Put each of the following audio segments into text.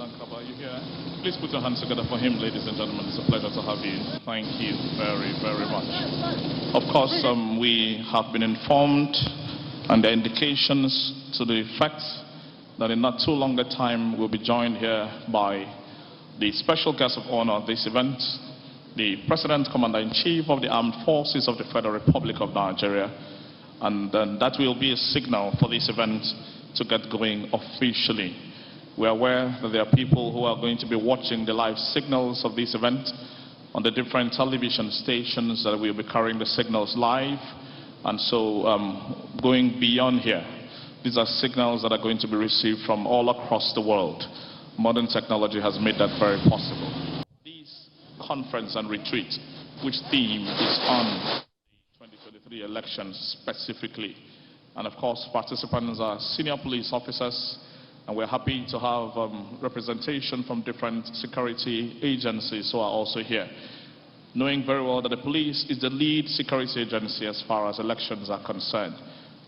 Dankaba, are you here? Please put your hands together for him, ladies and gentlemen. It's a pleasure to have you. Thank you very, very much. Of course, we have been informed, and there are indications to the fact that in not too long a time we'll be joined here by the special guest of honor at this event, the President Commander-in-Chief of the Armed Forces of the Federal Republic of Nigeria. And that will be a signal for this event to get going officially. We are aware that there are people who are going to be watching the live signals of this event on the different television stations that will be carrying the signals live. And so going beyond here, these are signals that are going to be received from all across the world. Modern technology has made that very possible. This conference and retreat, which theme is on the 2023 elections specifically. And of course, participants are senior police officers, and we're happy to have representation from different security agencies who are also here. Knowing very well that the police is the lead security agency as far as elections are concerned.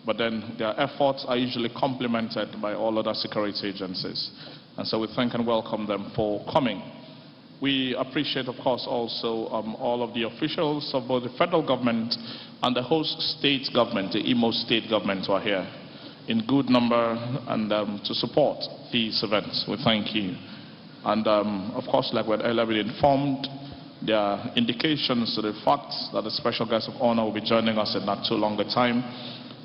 But then their efforts are usually complemented by all other security agencies. And so we thank and welcome them for coming. We appreciate, of course, also all of the officials of both the federal government and the host state government, the Imo state government, who are here in good number and to support these events. We thank you. And of course, like we had earlier been informed, there are indications to the fact that the special guest of honor will be joining us in not too long a time.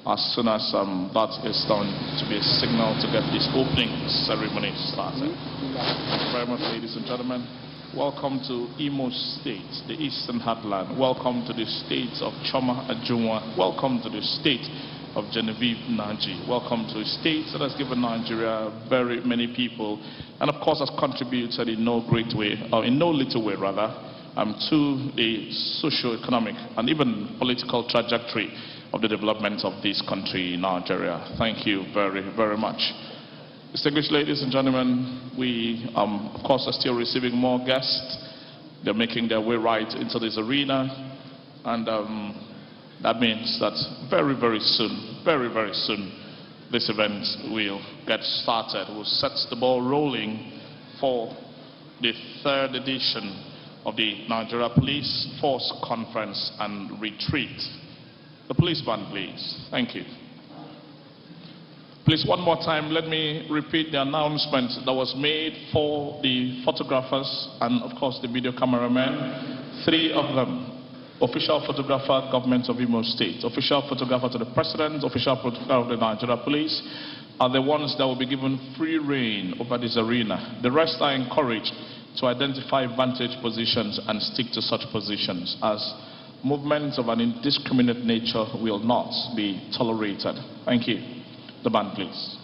As soon as that is done, to be a signal to get this opening ceremony started. Thank you very much, ladies and gentlemen. Welcome to Imo State, the Eastern Heartland. Welcome to the state of Choma Ajunwa. Welcome to the state of Genevieve Naji. Welcome to a state that has given Nigeria very many people, and of course has contributed in no great way, or in no little way rather, to the socio-economic and even political trajectory of the development of this country, Nigeria. Thank you very, very much. Distinguished ladies and gentlemen, we of course are still receiving more guests. They're making their way right into this arena, and that means that very, very soon, very, very soon, this event will get started. We'll set the ball rolling for the third edition of the Nigeria Police Force Conference and Retreat. The police band, please. Thank you. Please, one more time, let me repeat the announcement that was made for the photographers and, of course, the video cameramen. 3 of them. Official photographer, government of Imo State. Official photographer to the president, official photographer of the Nigeria Police are the ones that will be given free rein over this arena. The rest are encouraged to identify vantage positions and stick to such positions, as movements of an indiscriminate nature will not be tolerated. Thank you. The band, please.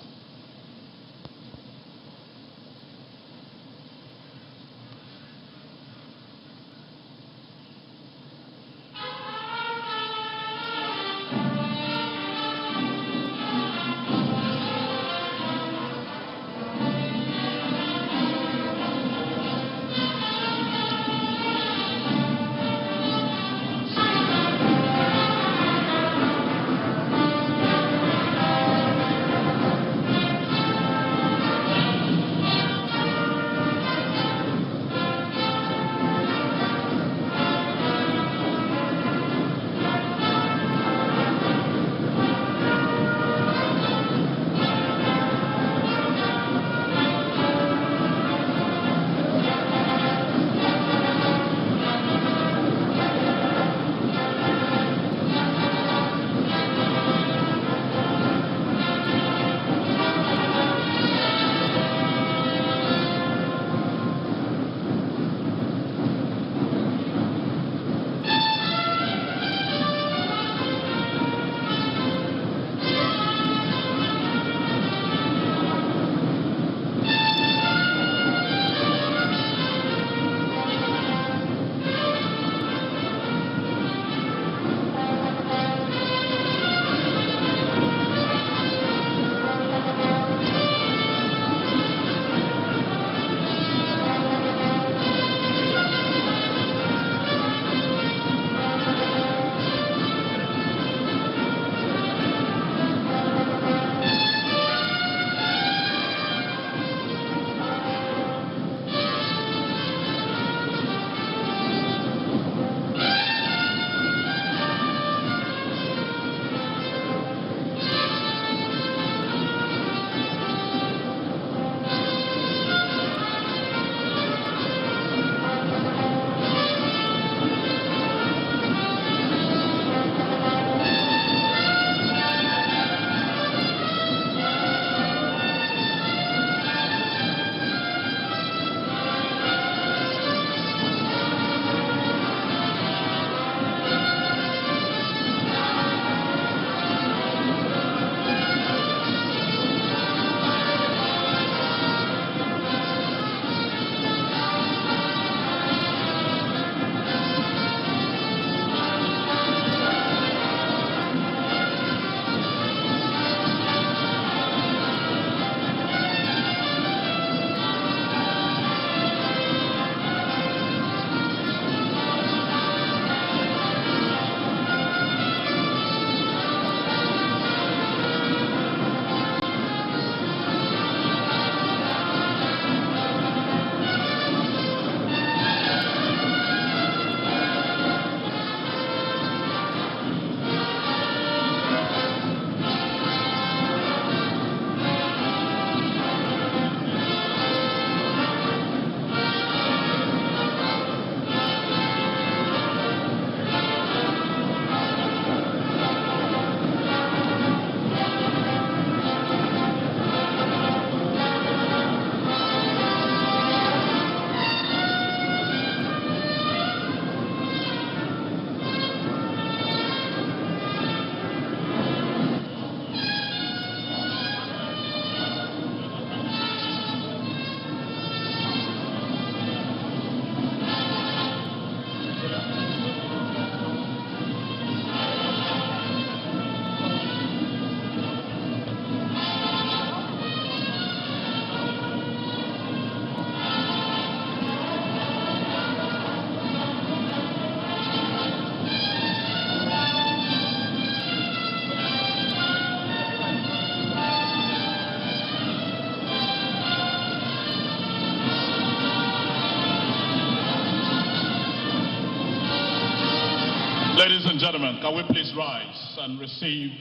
Ladies and gentlemen, can we please rise and receive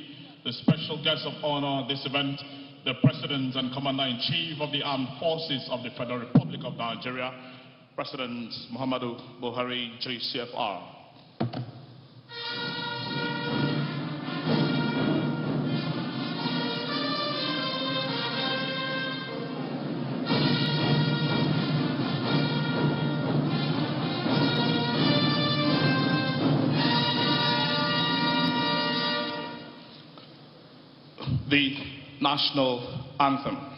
the special guest of honor at this event, the President and Commander-in-Chief of the Armed Forces of the Federal Republic of Nigeria, President Muhammadu Buhari, JCFR. The national anthem.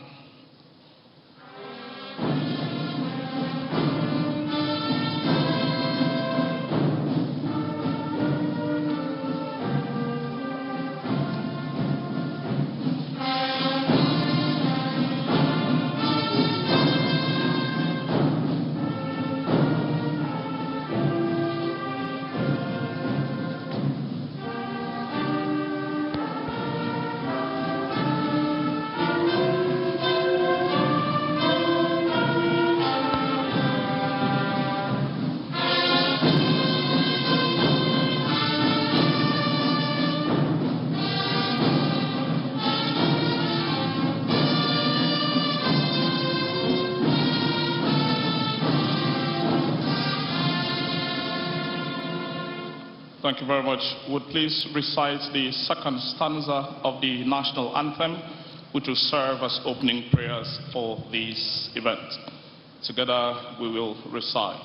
Thank you very much. Would please recite the second stanza of the national anthem, which will serve as opening prayers for this event. Together we will recite.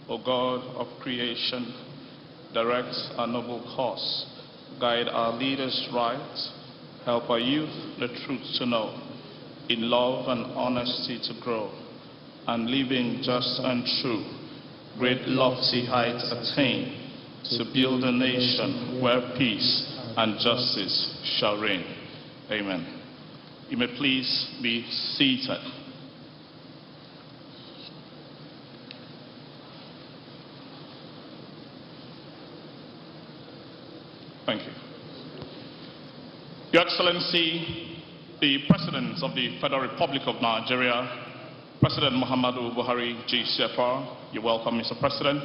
O God of creation, direct our noble course, guide our leaders right, help our youth the truth to know, in love and honesty to grow, and living just and true, great lofty heights attain, to build a nation where peace and justice shall reign. Amen. You may please be seated. Thank you. Your Excellency, the President of the Federal Republic of Nigeria, President Muhammadu Buhari, JCFR, you're welcome, Mr. President.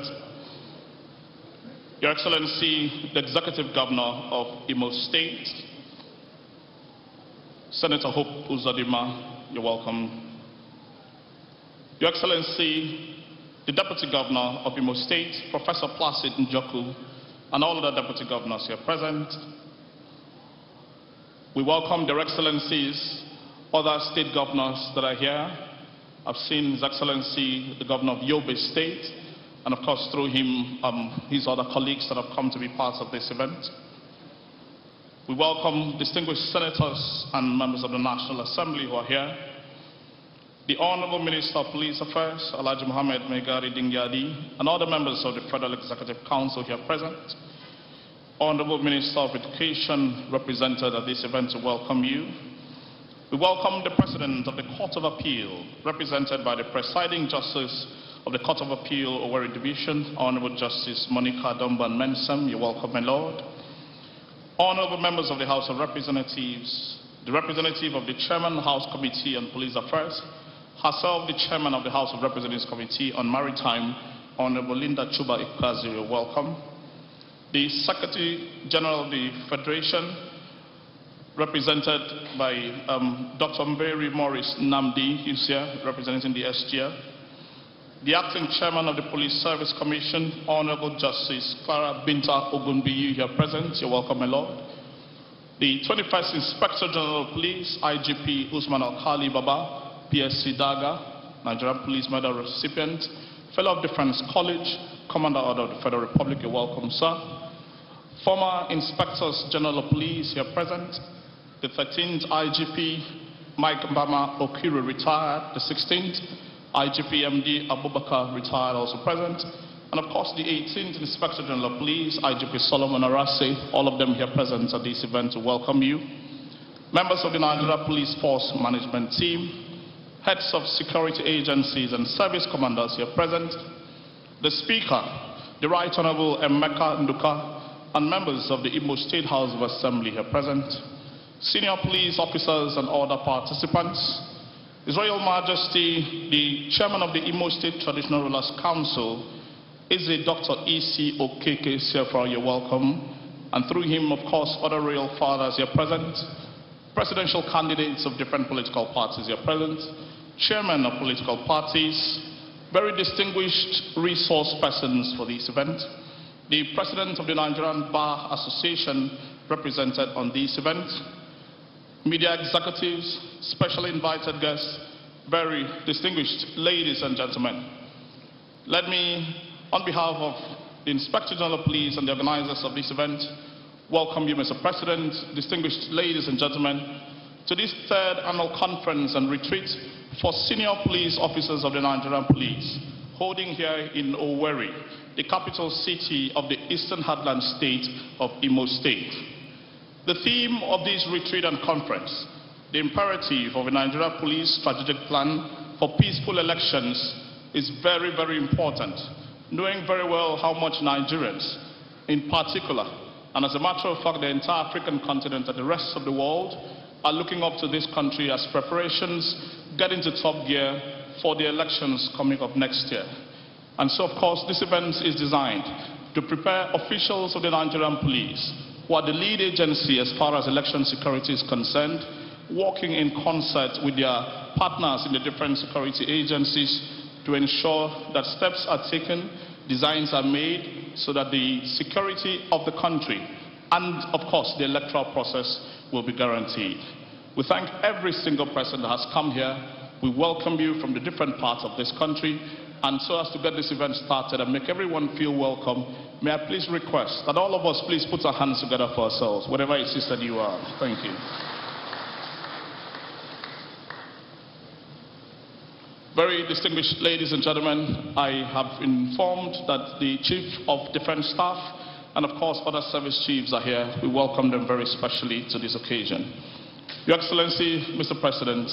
Your Excellency, the Executive Governor of Imo State, Senator Hope Uzodimma, you're welcome. Your Excellency, the Deputy Governor of Imo State, Professor Placid Njoku, and all other Deputy Governors here present. We welcome their Excellencies, other state governors that are here. I've seen His Excellency, the Governor of Yobe State, and of course through him, his other colleagues that have come to be part of this event. We welcome distinguished senators and members of the National Assembly who are here. The Honorable Minister of Police Affairs, Alhaji Mohammed Megari Dingyadi, and other members of the Federal Executive Council here present. Honorable Minister of Education, represented at this event, to welcome you. We welcome the President of the Court of Appeal, represented by the Presiding Justice of the Court of Appeal, Owerri Division, Honorable Justice Monica Domban Mensem. You're welcome, my Lord. Honorable members of the House of Representatives, the representative of the Chairman, House Committee on Police Affairs, herself the Chairman of the House of Representatives Committee on Maritime, Honorable Linda Chuba Ikpazi, you're welcome. The Secretary General of the Federation, represented by Dr. Mberi Morris Namdi, who's here, representing the SGF. The Acting Chairman of the Police Service Commission, Honorable Justice Clara Binta Ogunbiyi, here present. You're welcome, my Lord. The 21st Inspector General of Police, IGP Usman Alkali Baba, PSC Daga, Nigerian Police Medal recipient, Fellow of Defense College, Commander Order of the Federal Republic. You're welcome, sir. Former Inspectors General of Police, here present. The 13th IGP Mike Mbama Okiru, retired. The 16th IGP MD Abubakar, retired, also present. And of course the 18th Inspector General of Police, IGP Solomon Arase, all of them here present at this event to welcome you. Members of the Nigeria Police Force Management Team, heads of security agencies and service commanders here present, the Speaker, the Right Honorable Emeka Nduka, and members of the Imo State House of Assembly here present, senior police officers and other participants, His Royal Majesty, the Chairman of the Imo State Traditional Rulers Council, is a Dr. E.C. Okeke CFR, you're welcome. And through him, of course, other royal fathers, you're present. Presidential candidates of different political parties, you're present. Chairmen of political parties, very distinguished resource persons for this event. The President of the Nigerian Bar Association represented on this event. Media executives, specially invited guests, very distinguished ladies and gentlemen. Let me, on behalf of the Inspector General of Police and the organizers of this event, welcome you, Mr. President, distinguished ladies and gentlemen, to this third annual conference and retreat for senior police officers of the Nigerian Police, holding here in Owerri, the capital city of the Eastern Heartland state of Imo State. The theme of this retreat and conference, the imperative of a Nigerian Police strategic plan for peaceful elections, is very, very important, knowing very well how much Nigerians, in particular, and as a matter of fact, the entire African continent and the rest of the world, are looking up to this country as preparations get into top gear for the elections coming up next year. And so, of course, this event is designed to prepare officials of the Nigerian Police, who are the lead agency as far as election security is concerned, working in concert with their partners in the different security agencies to ensure that steps are taken, designs are made, so that the security of the country and, of course, the electoral process will be guaranteed. We thank every single person that has come here. We welcome you from the different parts of this country. And so as to get this event started and make everyone feel welcome, may I please request that all of us please put our hands together for ourselves, whatever it is that you are. Thank you. Very distinguished ladies and gentlemen, I have informed that the Chief of Defense Staff and of course other service chiefs are here. We welcome them very specially to this occasion. Your Excellency, Mr. President,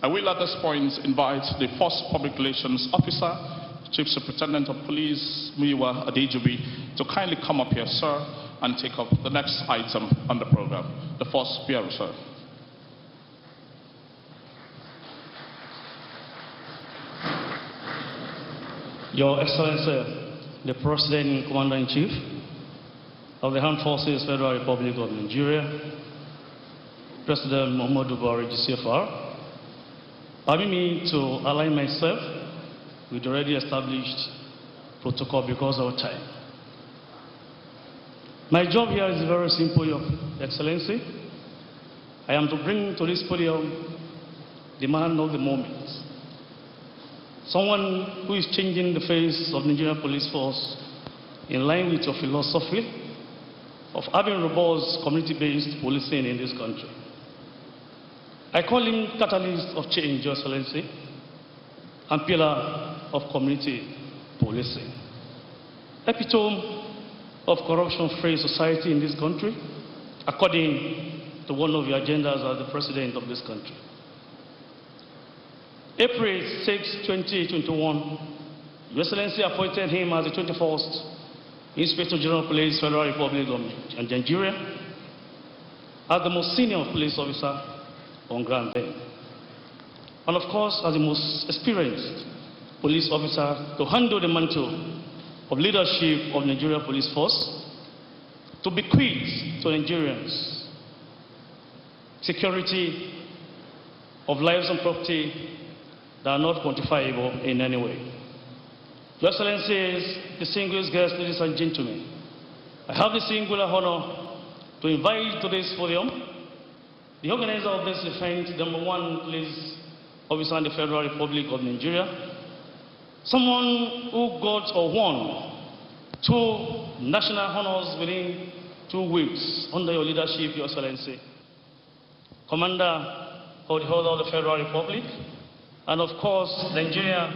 I will at this point invite the first Public Relations Officer, Chief Superintendent of Police, Muyiwa Adejobi, to kindly come up here, sir, and take up the next item on the program. The first PRO, sir. Your Excellency, the President Commander-in-Chief of the Armed Forces Federal Republic of Nigeria, President Muhammadu Buhari, CFR, permit me to align myself with the already established protocol because of time. My job here is very simple, Your Excellency. I am to bring to this podium the man of the moment. Someone who is changing the face of the Nigerian police force in line with your philosophy of having robust community-based policing in this country. I call him catalyst of change, Your Excellency, and pillar of community policing. Epitome of corruption-free society in this country, according to one of your agendas as the President of this country. April 6, 2021, Your Excellency appointed him as the 21st Inspector General of Police, Federal Republic of Nigeria, as the most senior police officer on ground then. And of course, as the most experienced police officer to handle the mantle of leadership of Nigeria Police Force, to bequeath to Nigerians security of lives and property that are not quantifiable in any way. Your Excellencies, distinguished guests, ladies and gentlemen, I have the singular honor to invite to this podium the organizer of this event, the #1 police officer in the Federal Republic of Nigeria, someone who got or won 2 national honors within 2 weeks under your leadership, Your Excellency, Commander of the Order of the Federal Republic, and of course, Nigeria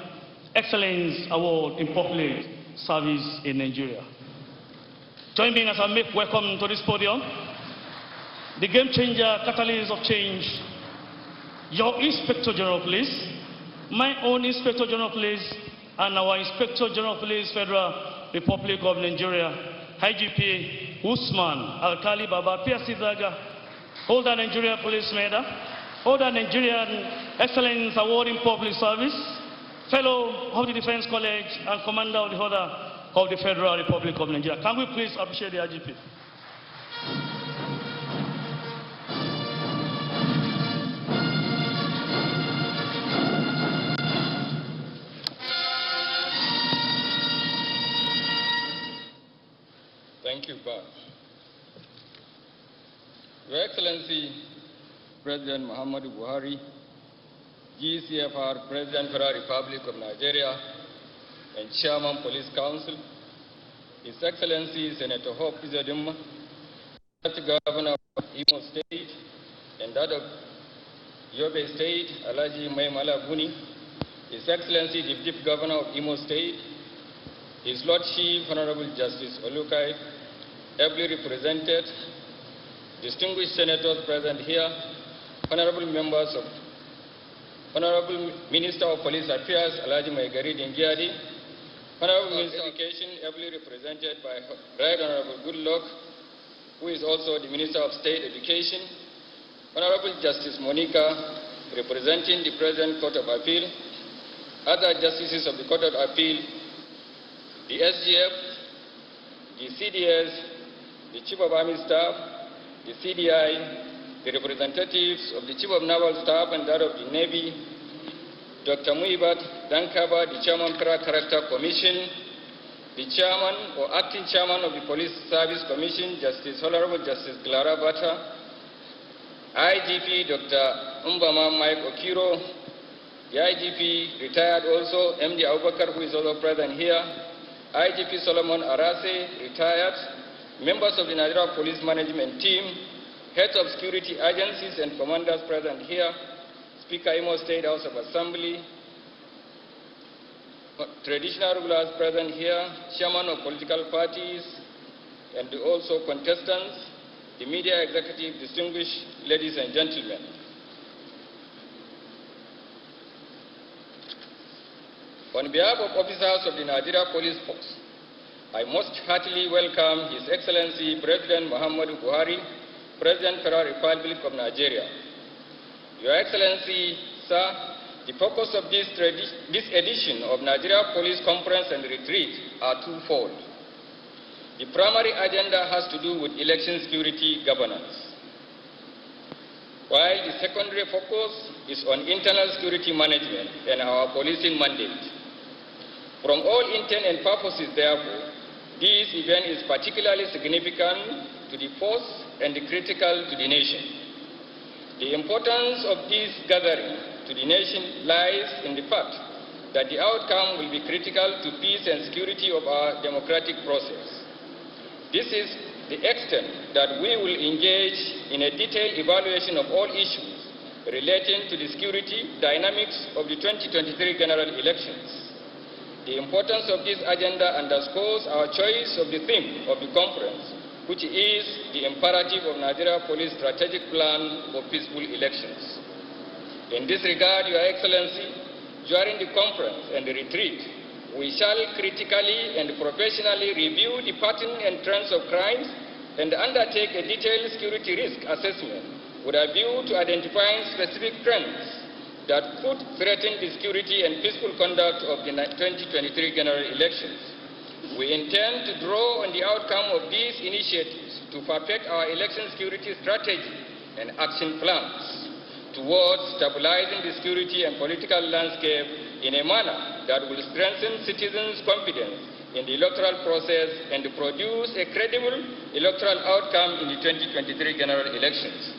Excellence Award in Public Service in Nigeria. Join me as I make welcome to this podium the game changer, catalyst of change, your Inspector General of Police, my own Inspector General of Police, and our Inspector General of Police, Federal Republic of Nigeria, IGP Usman Alkali Baba PSC Daga, holder Nigerian Police Medal, holder Nigerian Excellence Award in Public Service, fellow of the Defense College, and commander of the Order of the Federal Republic of Nigeria. Can we please appreciate the IGP? Thank you, Bob. Your Excellency, President Muhammadu Buhari, GCFR, President Federal Republic of Nigeria, and Chairman Police Council, His Excellency Senator Hope Uzodimma, Governor of Imo State, and that of Yobe State, Alhaji Maimala Buni, His Excellency Deputy Governor of Imo State, His Lordship Honorable Justice Olukai, ably represented, distinguished senators present here, honorable members of, Honorable Minister of Police Affairs, Alhaji Maigari Dingiadi, Honorable Minister of Education, ably represented by Right Honorable Goodluck, who is also the Minister of State Education, Honorable Justice Monica, representing the President Court of Appeal, other justices of the Court of Appeal, the SGF, the CDS, the Chief of Army Staff, the CDI, the representatives of the Chief of Naval Staff and that of the Navy, Dr. Muibat Dankaba, the Chairman Character Commission, the Chairman or Acting Chairman of the Police Service Commission, Honorable Justice Clara Bata, IGP Dr. Umbama Mike Okiro, the IGP retired also, MD Abubakar, who is also present here, IGP Solomon Arase, retired, members of the Nigeria Police Management Team, heads of security agencies and commanders present here, Speaker Imo State House of Assembly, traditional rulers present here, chairman of political parties, and also contestants, the media executive, distinguished ladies and gentlemen. On behalf of officers of the Nigeria Police Force, I most heartily welcome His Excellency President Muhammadu Buhari, President Federal Republic of Nigeria. Your Excellency, sir, the purpose of this edition of Nigeria Police Conference and Retreat are twofold. The primary agenda has to do with election security governance, while the secondary focus is on internal security management and our policing mandate. From all intent and purposes, therefore, this event is particularly significant to the force and critical to the nation. The importance of this gathering to the nation lies in the fact that the outcome will be critical to peace and security of our democratic process. This is the extent that we will engage in a detailed evaluation of all issues relating to the security dynamics of the 2023 general elections. The importance of this agenda underscores our choice of the theme of the conference, which is the imperative of Nigeria Police Strategic Plan for Peaceful Elections. In this regard, Your Excellency, during the conference and the retreat, we shall critically and professionally review the pattern and trends of crimes and undertake a detailed security risk assessment with a view to identifying specific trends that could threaten the security and peaceful conduct of the 2023 general elections. We intend to draw on the outcome of these initiatives to perfect our election security strategy and action plans towards stabilizing the security and political landscape in a manner that will strengthen citizens' confidence in the electoral process and produce a credible electoral outcome in the 2023 general elections.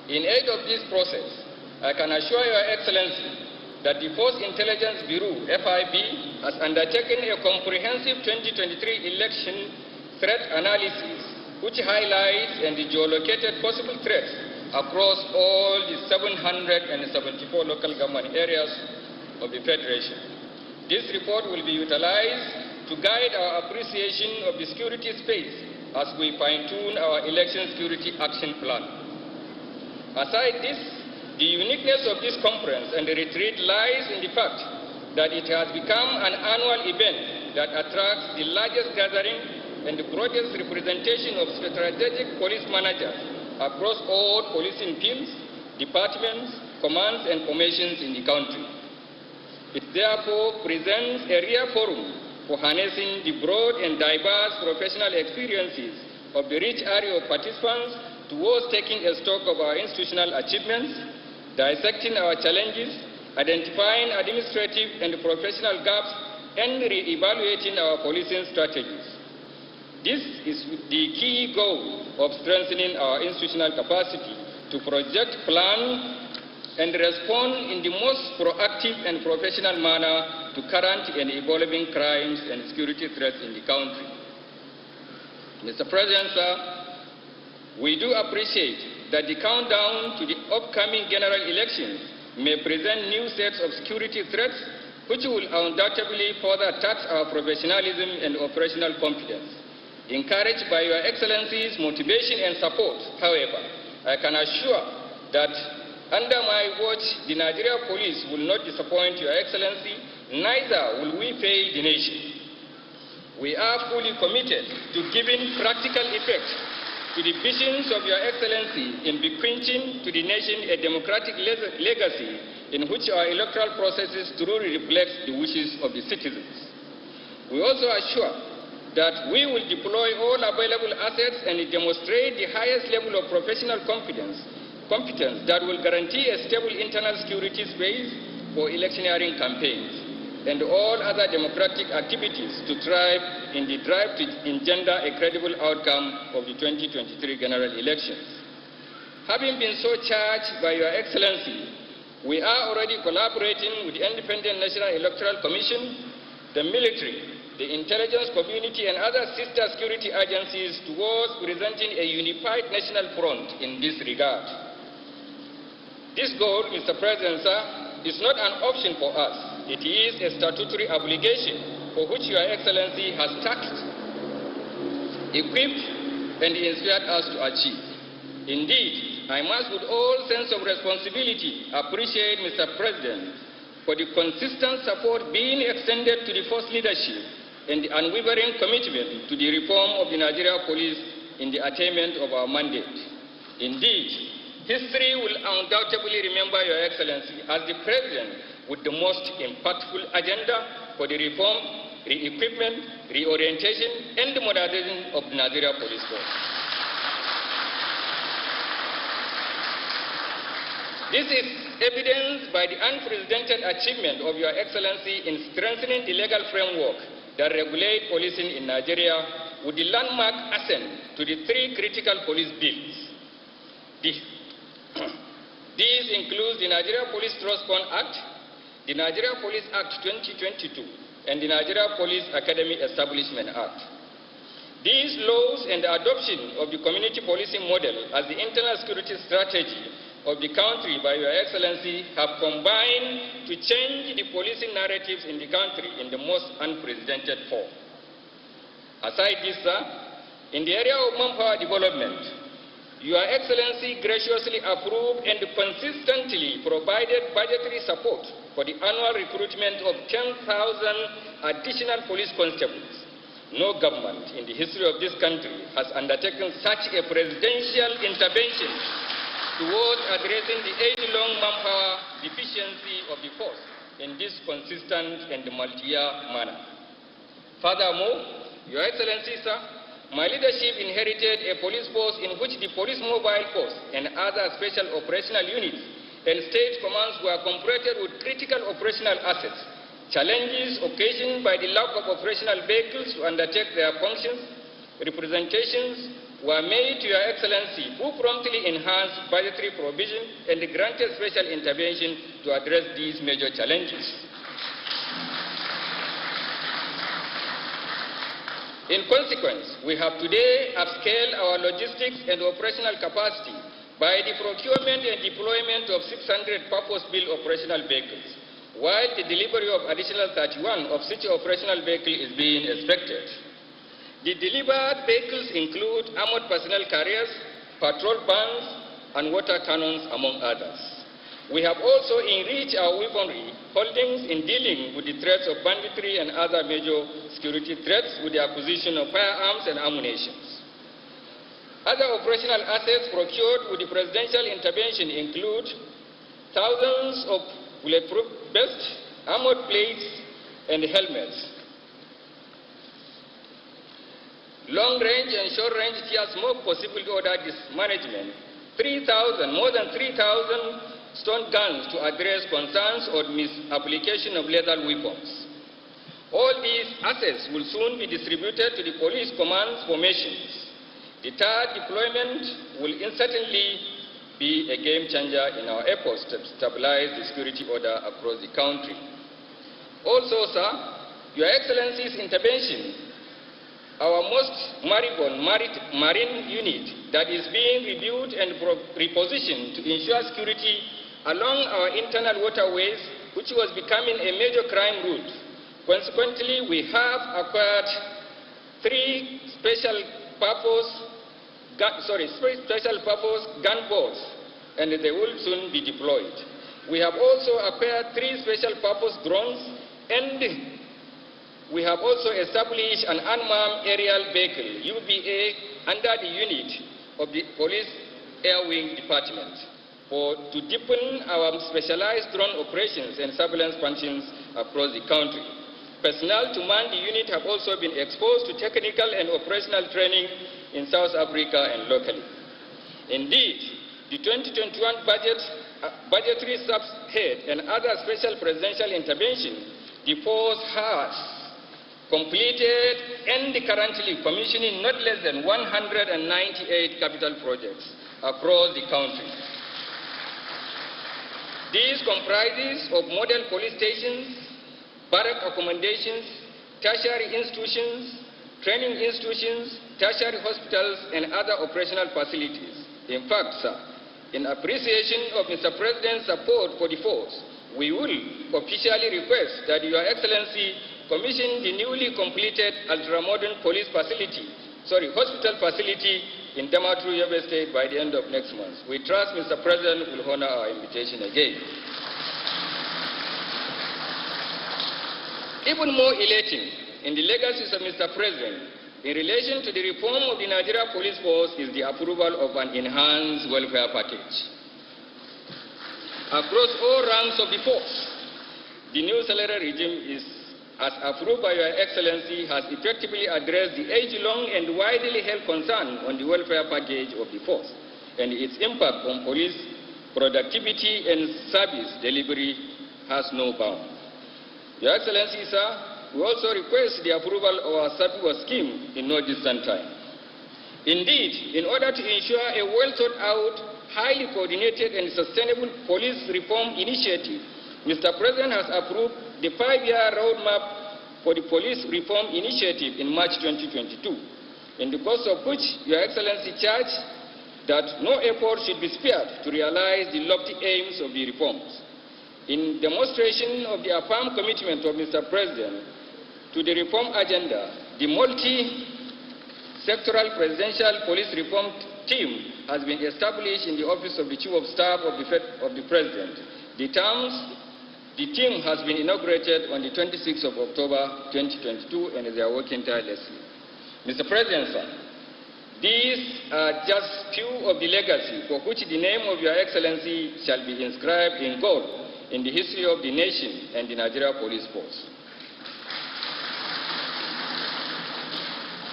In aid of this process, I can assure Your Excellency that the Force Intelligence Bureau, FIB, has undertaken a comprehensive 2023 election threat analysis, which highlights and geolocated possible threats across all the 774 local government areas of the Federation. This report will be utilized to guide our appreciation of the security space as we fine-tune our election security action plan. Aside this, the uniqueness of this conference and the retreat lies in the fact that it has become an annual event that attracts the largest gathering and the broadest representation of strategic police managers across all policing fields, departments, commands, and formations in the country. It therefore presents a rare forum for harnessing the broad and diverse professional experiences of the rich array of participants towards taking a stock of our institutional achievements, dissecting our challenges, identifying administrative and professional gaps, and re-evaluating our policing strategies. This is the key goal of strengthening our institutional capacity to project, plan, and respond in the most proactive and professional manner to current and evolving crimes and security threats in the country. Mr. President, sir, we do appreciate that the countdown to the upcoming general elections may present new sets of security threats which will undoubtedly further tax our professionalism and operational competence. Encouraged by Your Excellency's motivation and support, however, I can assure that under my watch, the Nigeria Police will not disappoint Your Excellency, neither will we fail the nation. We are fully committed to giving practical effect to the visions of Your Excellency in bequeathing to the nation a democratic legacy in which our electoral processes truly reflect the wishes of the citizens. We also assure that we will deploy all available assets and demonstrate the highest level of professional competence that will guarantee a stable internal security space for electioneering campaigns and all other democratic activities to thrive in the drive to engender a credible outcome of the 2023 general elections. Having been so charged by Your Excellency, we are already collaborating with the Independent National Electoral Commission, the military, the intelligence community, and other sister security agencies towards presenting a unified national front in this regard. This goal, Mr. President, sir, is not an option for us. It is a statutory obligation for which Your Excellency has tasked, equipped, and inspired us to achieve. Indeed, I must with all sense of responsibility appreciate, Mr. President, for the consistent support being extended to the Force leadership and the unwavering commitment to the reform of the Nigeria Police in the attainment of our mandate. Indeed, history will undoubtedly remember Your Excellency as the President with the most impactful agenda for the reform, re-equipment, reorientation, and the modernization of the Nigeria Police Force. This is evidenced by the unprecedented achievement of Your Excellency in strengthening the legal framework that regulate policing in Nigeria with the landmark assent to the 3 critical police bills. These include the Nigeria Police Trust Fund Act, the Nigeria Police Act 2022, and the Nigeria Police Academy Establishment Act. These laws and the adoption of the community policing model as the internal security strategy of the country by Your Excellency have combined to change the policing narratives in the country in the most unprecedented form. Aside this, sir, in the area of manpower development, Your Excellency graciously approved and consistently provided budgetary support for the annual recruitment of 10,000 additional police constables. No government in the history of this country has undertaken such a presidential intervention towards addressing the age-long manpower deficiency of the force in this consistent and multi-year manner. Furthermore, Your Excellency, sir, my leadership inherited a police force in which the police mobile force and other special operational units and state commands were completed with critical operational assets. Challenges occasioned by the lack of operational vehicles to undertake their functions, representations were made to Your Excellency, who promptly enhanced budgetary provision and granted special intervention to address these major challenges. In consequence, we have today upscaled our logistics and operational capacity by the procurement and deployment of 600 purpose-built operational vehicles, while the delivery of additional 31 of such operational vehicles is being expected. The delivered vehicles include armored personnel carriers, patrol vans, and water cannons, among others. We have also enriched our weaponry holdings in dealing with the threats of banditry and other major security threats with the acquisition of firearms and ammunition. Other operational assets procured with the presidential intervention include thousands of bulletproof vests, armored plates, and helmets. long-range and short-range tier smoke possibility order management, more than 3,000 stun guns to address concerns on misapplication of lethal weapons. All these assets will soon be distributed to the police command formations. The third deployment will certainly be a game changer in our efforts to stabilize the security order across the country. Also, sir, Your Excellency's intervention, our most moribund marine unit that is being reviewed and repositioned to ensure security along our internal waterways, which was becoming a major crime route. Consequently, we have acquired 3 special purpose gunboats, and they will soon be deployed. We have also acquired 3 special purpose drones, and we have also established an unmanned aerial vehicle, UBA, under the unit of the Police Air Wing Department to deepen our specialized drone operations and surveillance functions across the country. Personnel to man the unit have also been exposed to technical and operational training in South Africa and locally. Indeed, the 2021 budgetary subhead and other special presidential intervention, the force has completed and currently commissioning not less than 198 capital projects across the country. These comprises of model police stations, barrack accommodations, tertiary institutions, training institutions, tertiary hospitals, and other operational facilities. In fact, sir, in appreciation of Mr. President's support for the force, we will officially request that Your Excellency commission the newly completed ultra-modern hospital facility in Damaturu, Yobe State by the end of next month. We trust Mr. President will honor our invitation again. Even more elating in the legacies of Mr. President in relation to the reform of the Nigeria Police Force is the approval of an enhanced welfare package. Across all ranks of the force, the new salary regime as approved by Your Excellency, has effectively addressed the age-long and widely held concern on the welfare package of the force and its impact on police productivity and service delivery has no bound. Your Excellency, sir, we also request the approval of our Sapiwa scheme in no distant time. Indeed, in order to ensure a well-thought-out, highly coordinated and sustainable police reform initiative, Mr. President has approved the 5-year roadmap for the police reform initiative in March 2022, in the course of which Your Excellency charged that no effort should be spared to realize the lofty aims of the reforms. In demonstration of the affirmed commitment of Mr. President to the reform agenda, the multi-sectoral presidential police reform team has been established in the Office of the Chief of Staff of the President. The team has been inaugurated on the 26th of October 2022 and they are working tirelessly. Mr. President, sir, these are just few of the legacy for which the name of Your Excellency shall be inscribed in gold in the history of the nation and the Nigeria Police Force.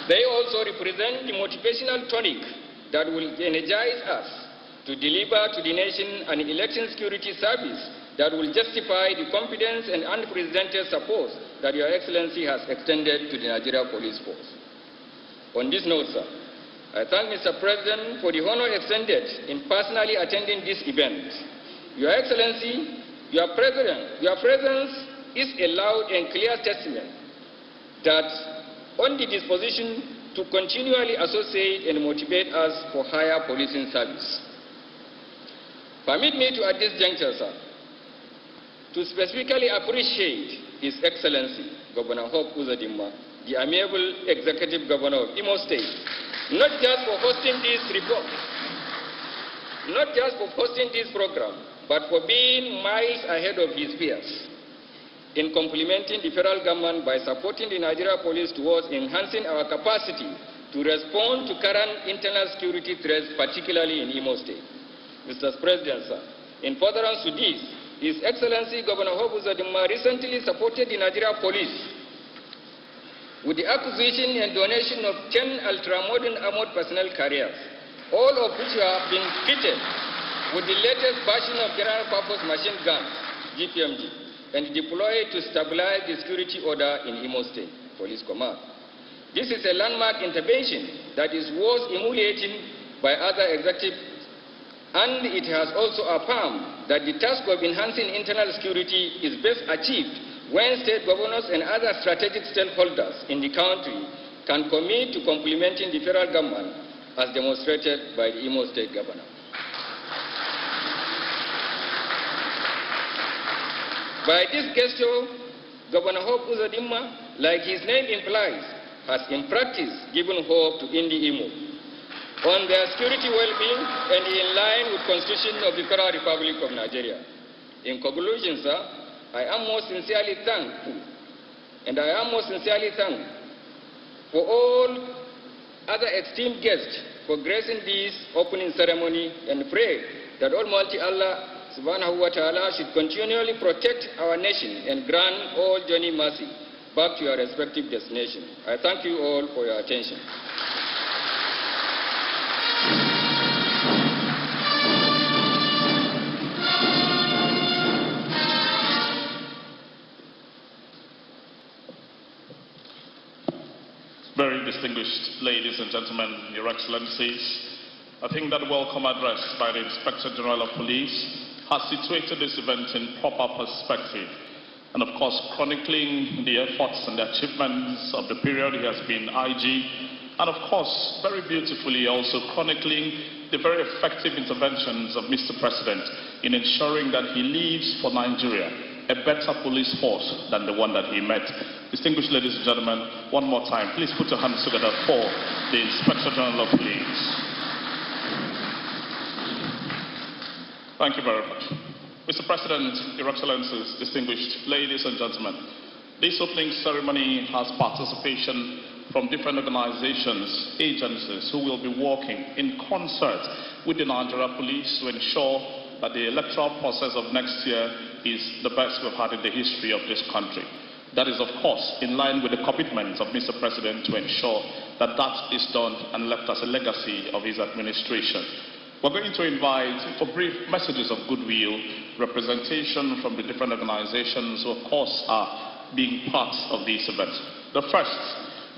They also represent the motivational tonic that will energize us to deliver to the nation an election security service that will justify the confidence and unprecedented support that Your Excellency has extended to the Nigeria Police Force. On this note, sir, I thank Mr. President for the honor extended in personally attending this event. Your Excellency, your presence is a loud and clear testament that on the disposition to continually associate and motivate us for higher policing service. Permit me to, at this juncture, sir, to specifically appreciate His Excellency, Governor Hope Uzodimma, the amiable Executive Governor of Imo State, not just for hosting this program, but for being miles ahead of his peers in complementing the federal government by supporting the Nigeria Police towards enhancing our capacity to respond to current internal security threats, particularly in Imo State. Mr. President, sir, in furtherance to this, His Excellency Governor Hope Uzodimma recently supported the Nigeria Police with the acquisition and donation of 10 ultra-modern armored personnel carriers, all of which have been fitted with the latest version of general purpose machine guns, GPMG, and deployed to stabilize the security order in Imo State Police Command. This is a landmark intervention that is worth emulating by other executives, and it has also affirmed that the task of enhancing internal security is best achieved when state governors and other strategic stakeholders in the country can commit to complementing the federal government as demonstrated by the Imo State Governor. By this gesture, Governor Hope Uzodinma, like his name implies, has in practice given hope to Indi Imo on their security well-being and in line with the Constitution of the Federal Republic of Nigeria. In conclusion, sir, I am most sincerely thankful, and I am most sincerely thankful for all other esteemed guests for gracing this opening ceremony, and pray that Almighty Allah Subhanahu wa Ta'ala should continually protect our nation and grant all journey mercy back to your respective destinations. I thank you all for your attention. Very distinguished ladies and gentlemen, Your Excellencies, I think that welcome address by the Inspector General of Police has situated this event in proper perspective, and of course chronicling the efforts and the achievements of the period he has been IG, and of course very beautifully also chronicling the very effective interventions of Mr. President in ensuring that he leaves for Nigeria a better police force than the one that he met. Distinguished ladies and gentlemen, one more time, please put your hands together for the Inspector General of Police. Thank you very much. Mr. President, Your Excellencies, distinguished ladies and gentlemen, this opening ceremony has participation from different organizations, agencies who will be working in concert with the Nigeria Police to ensure that the electoral process of next year is the best we've had in the history of this country. That is, of course, in line with the commitment of Mr. President to ensure that that is done and left as a legacy of his administration. We're going to invite for brief messages of goodwill, representation from the different organizations who, of course, are being part of this event. The first,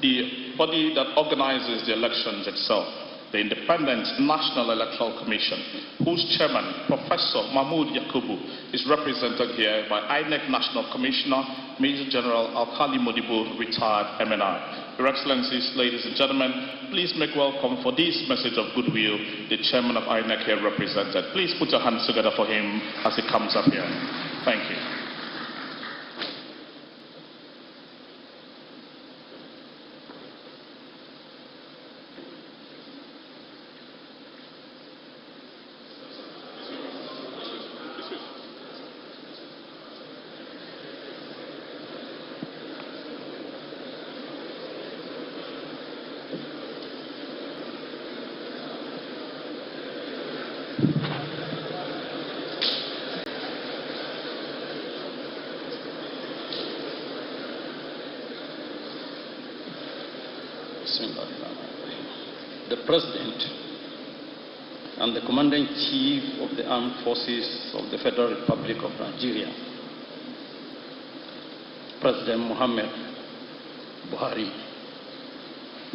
the body that organizes the elections itself, the Independent National Electoral Commission, whose chairman, Professor Mahmoud Yakubu, is represented here by INEC National Commissioner, Major General Alkali Modibo, retired MNI. Your Excellencies, ladies and gentlemen, please make welcome for this message of goodwill the chairman of INEC here represented. Please put your hands together for him as he comes up here. Thank you. The President and the Commander-in-Chief of the Armed Forces of the Federal Republic of Nigeria, President Muhammad Buhari,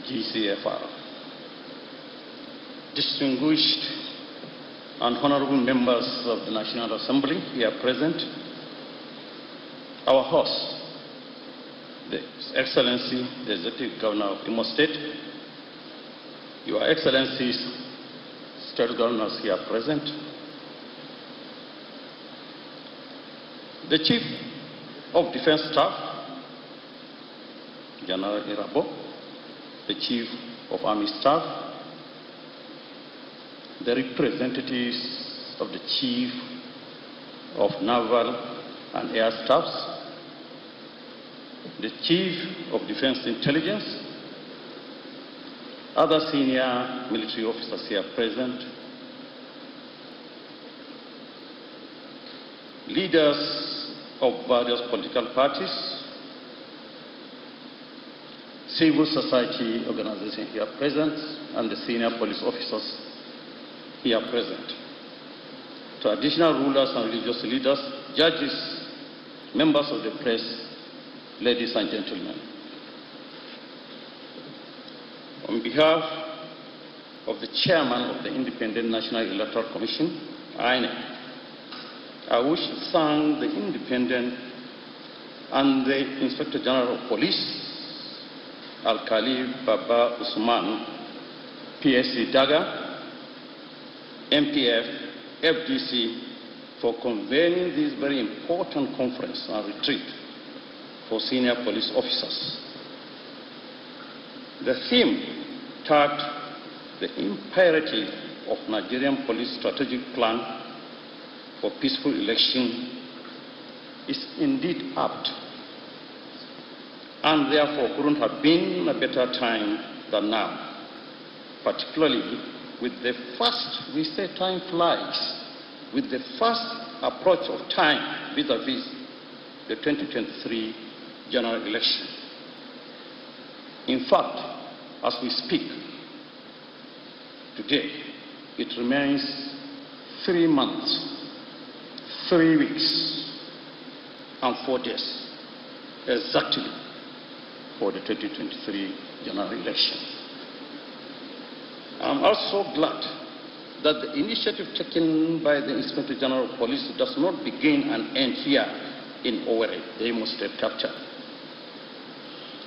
GCFR, distinguished and honorable members of the National Assembly here present, our host, His Excellency, the Executive Governor of Imo State, Your Excellencies, State Governors here present, the Chief of Defense Staff, General Irabo, the Chief of Army Staff, the representatives of the Chief of Naval and Air Staffs, the Chief of Defense Intelligence, other senior military officers here present, leaders of various political parties, civil society organizations here present, and the senior police officers here present, traditional rulers and religious leaders, judges, members of the press, ladies and gentlemen. On behalf of the chairman of the Independent National Electoral Commission, INEC, I wish to thank the Independent and the Inspector General of Police, Al-Khalif Baba Usman, PSC Daga, MPF, FDC, for convening this very important conference and retreat for senior police officers. The theme tagged the imperative of Nigerian police strategic plan for peaceful election is indeed apt, and therefore couldn't have been a better time than now, particularly with the first, we say time flies, with the first approach of time vis-a-vis the 2023 general election. In fact, as we speak today, it remains 3 months, 3 weeks, and 4 days exactly for the 2023 general election. I'm also glad that the initiative taken by the Inspector General of Police does not begin and end here in Owerri, the Imo State capital,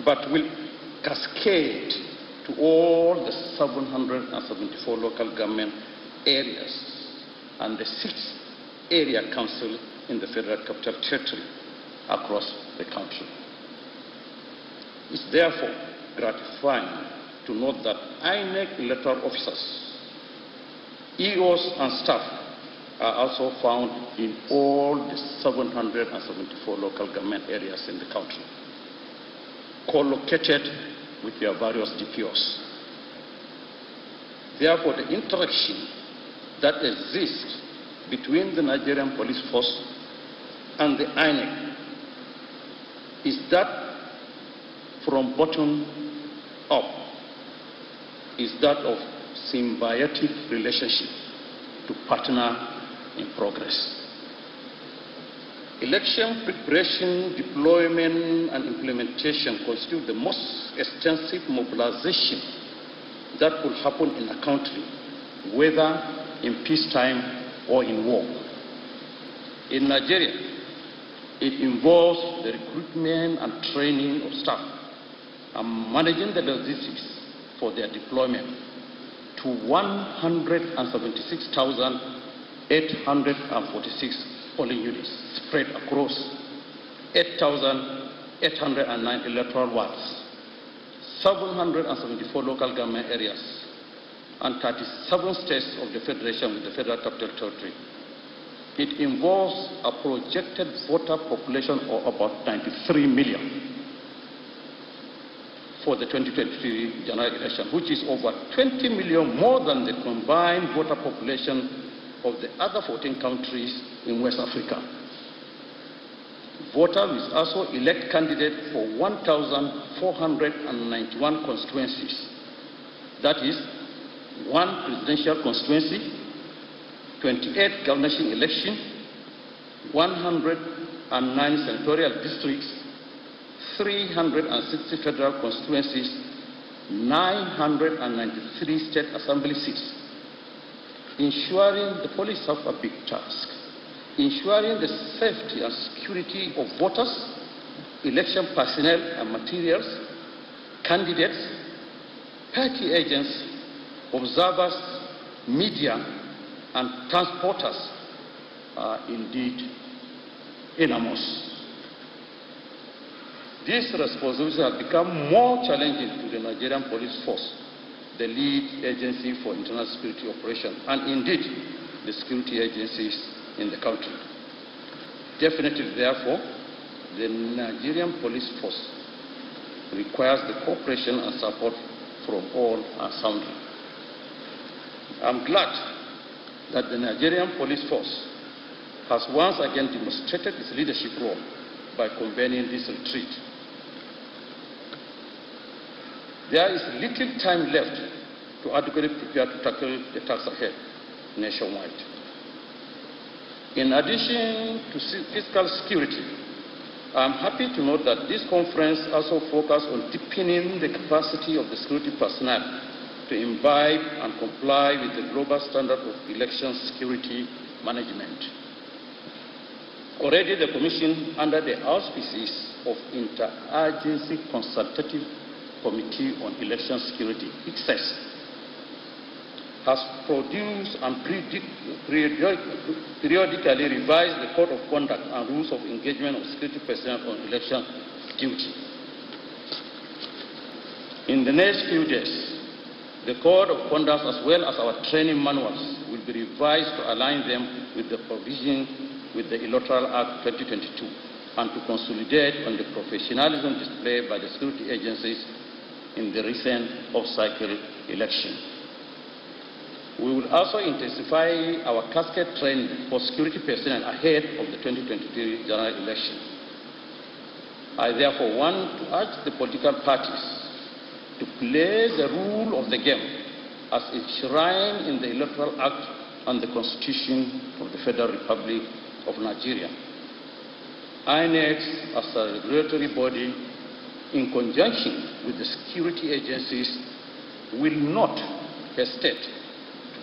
but will cascade to all the 774 local government areas and the 6th area council in the Federal Capital Territory across the country. It's therefore gratifying to note that INEC electoral officers, EOs and staff are also found in all the 774 local government areas in the country, co-located with their various DPOs. Therefore, the interaction that exists between the Nigerian police force and the INEC is that from bottom up, is that of symbiotic relationship to partner in progress. Election preparation, deployment, and implementation constitute the most extensive mobilization that could happen in a country, whether in peacetime or in war. In Nigeria, it involves the recruitment and training of staff and managing the logistics for their deployment to 176,846 polling units spread across 8,809 electoral wards, 774 local government areas, and 37 states of the Federation with the Federal Capital Territory. It involves a projected voter population of about 93 million for the 2023 general election, which is over 20 million more than the combined voter population of the other 14 countries in West Africa. Voters will also elect candidates for 1,491 constituencies. That is, 1 presidential constituency, 28 governorship elections, 109 senatorial districts, 360 federal constituencies, 993 state assembly seats. Ensuring the police have a big task. Ensuring the safety and security of voters, election personnel and materials, candidates, party agents, observers, media, and transporters are indeed enormous. These responsibilities have become more challenging to the Nigerian police force, the lead agency for internal security operations, and indeed the security agencies in the country. Definitely, therefore, the Nigerian police force requires the cooperation and support from all and sundry. I'm glad that the Nigerian police force has once again demonstrated its leadership role by convening this retreat. there is little time left to adequately prepare to tackle the task ahead nationwide. In addition to fiscal security, I am happy to note that this conference also focused on deepening the capacity of the security personnel to imbibe and comply with the global standard of election security management. Already the Commission, under the auspices of Interagency Consultative Committee on Election Security, ICSES, has produced and periodically revised the Code of Conduct and Rules of Engagement of Security Personnel on Election Duty. In the next few days, the Code of Conduct as well as our training manuals will be revised to align them with the provision with the Electoral Act 2022 and to consolidate on the professionalism displayed by the security agencies in the recent off-cycle election. We will also intensify our cascade training for security personnel ahead of the 2023 general election. I therefore want to urge the political parties to play the rule of the game as enshrined in the Electoral Act and the Constitution of the Federal Republic of Nigeria. INEC, as a regulatory body, in conjunction with the security agencies, will not hesitate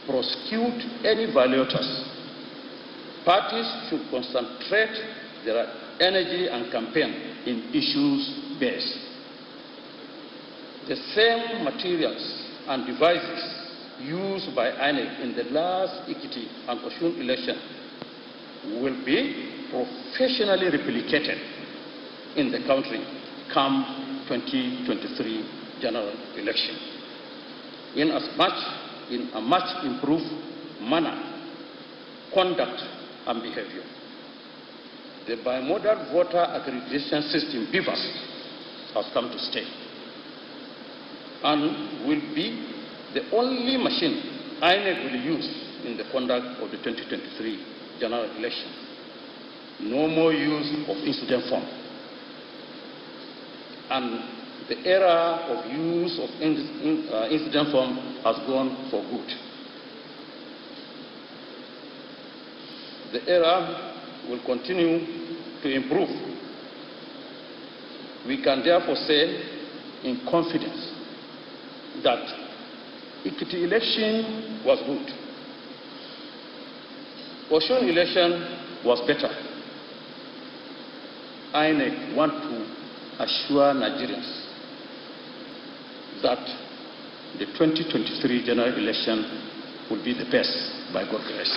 prosecute any violators. Parties should concentrate their energy and campaign in issues based. The same materials and devices used by INEC in the last Ekiti and Osun election will be professionally replicated in the country come 2023 general election. In a much improved manner, conduct and behavior. The bimodal voter accreditation system, BVAS, has come to stay and will be the only machine INEC will use in the conduct of the 2023 general election. No more use of incident form. And the era of use of incident form has gone for good. The era will continue to improve. We can therefore say in confidence that Ekiti election was good. Osun election was better. INEC want to assure Nigerians that the 2023 general election will be the best by God's grace.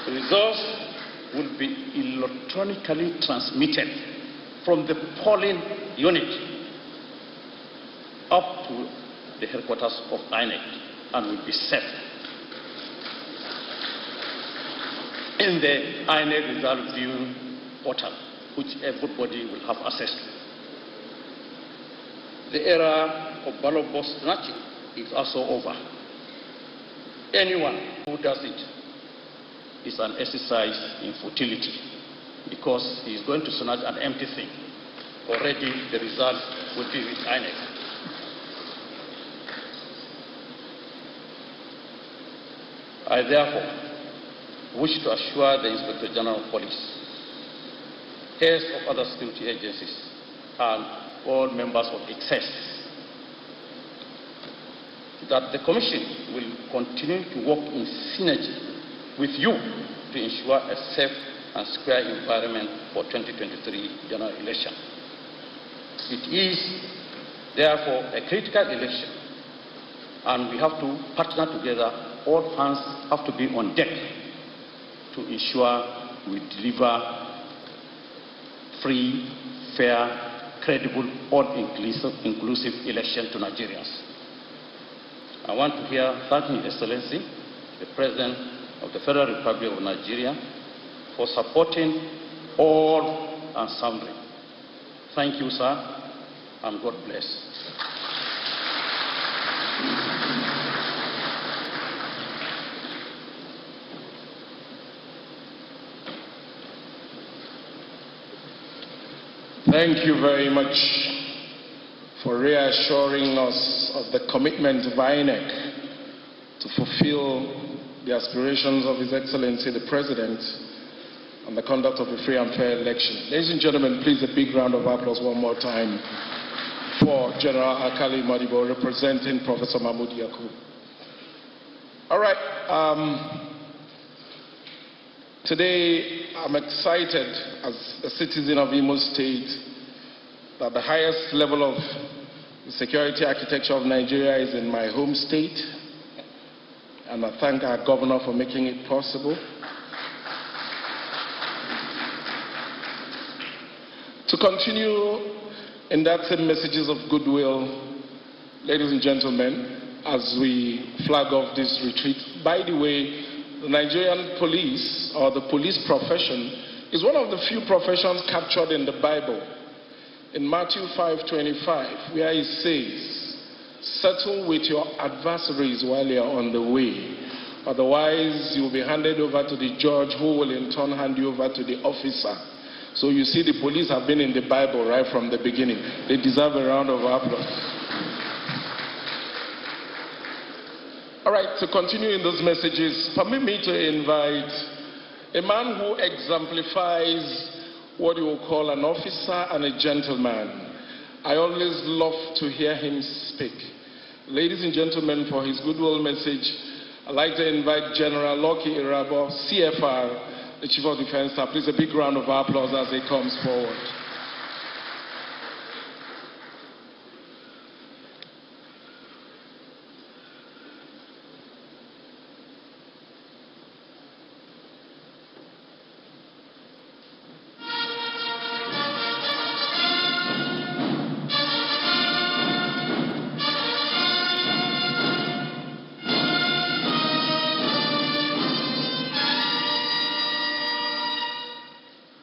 The results will be electronically transmitted from the polling unit up to the headquarters of INEC and will be set in the INEC result viewing portal, which everybody will have access to. The era of ballot box snatching is also over. Anyone who does it is an exercise in futility because he is going to snatch an empty thing. Already the result will be with INEC. I therefore wish to assure the Inspector General of Police, heads of other security agencies, and all members of ICSES that the Commission will continue to work in synergy with you to ensure a safe and square environment for 2023 general election. It is therefore a critical election, and we have to partner together. All hands have to be on deck to ensure we deliver free, fair, credible, all-inclusive election to Nigerians. I want to thank His Excellency, the President of the Federal Republic of Nigeria, for supporting all and sundry. Thank you, sir, and God bless. Thank you very much for reassuring us of the commitment of INEC to fulfill the aspirations of His Excellency the President on the conduct of a free and fair election. Ladies and gentlemen, please a big round of applause one more time for General Akali Modibo representing Professor Mahmoud Yakub. All right. Today, I'm excited as a citizen of Imo State that the highest level of the security architecture of Nigeria is in my home state. And I thank our governor for making it possible. To continue in that same messages of goodwill, ladies and gentlemen, as we flag off this retreat, by the way, the Nigerian police, or the police profession, is one of the few professions captured in the Bible. In Matthew 5:25, where it says, settle with your adversaries while you are on the way. Otherwise, you will be handed over to the judge, who will in turn hand you over to the officer. So you see, the police have been in the Bible right from the beginning. They deserve a round of applause. All right, to continue in those messages, permit me to invite a man who exemplifies what you will call an officer and a gentleman. I always love to hear him speak. Ladies and gentlemen, for his goodwill message, I'd like to invite General Lucky Irabo, CFR, the Chief of Defense Staff. Please a big round of applause as he comes forward.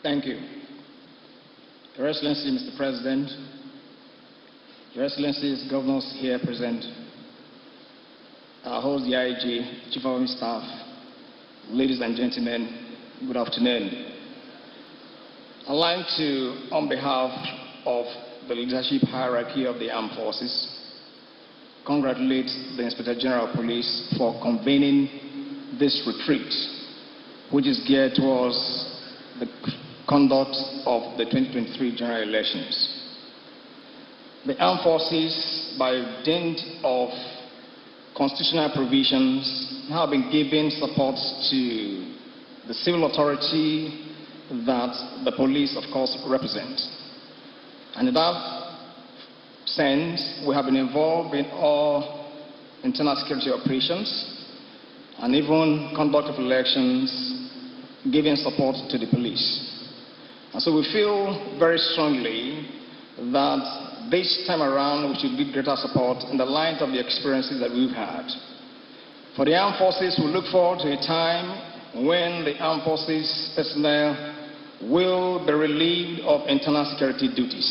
Thank you. Your Excellency, Mr. President, Your Excellencies, governors here present, our host, the IG, Chief of Army Staff, ladies and gentlemen, good afternoon. I'd like to, on behalf of the leadership hierarchy of the armed forces, congratulate the Inspector General of Police for convening this retreat, which is geared towards the conduct of the 2023 general elections. The armed forces, by dint of constitutional provisions, have been giving support to the civil authority that the police, of course, represent. And in that sense, we have been involved in all internal security operations and even conduct of elections, giving support to the police. And so we feel very strongly that this time around we should give greater support in the light of the experiences that we've had. For the armed forces, we look forward to a time when the armed forces personnel will be relieved of internal security duties.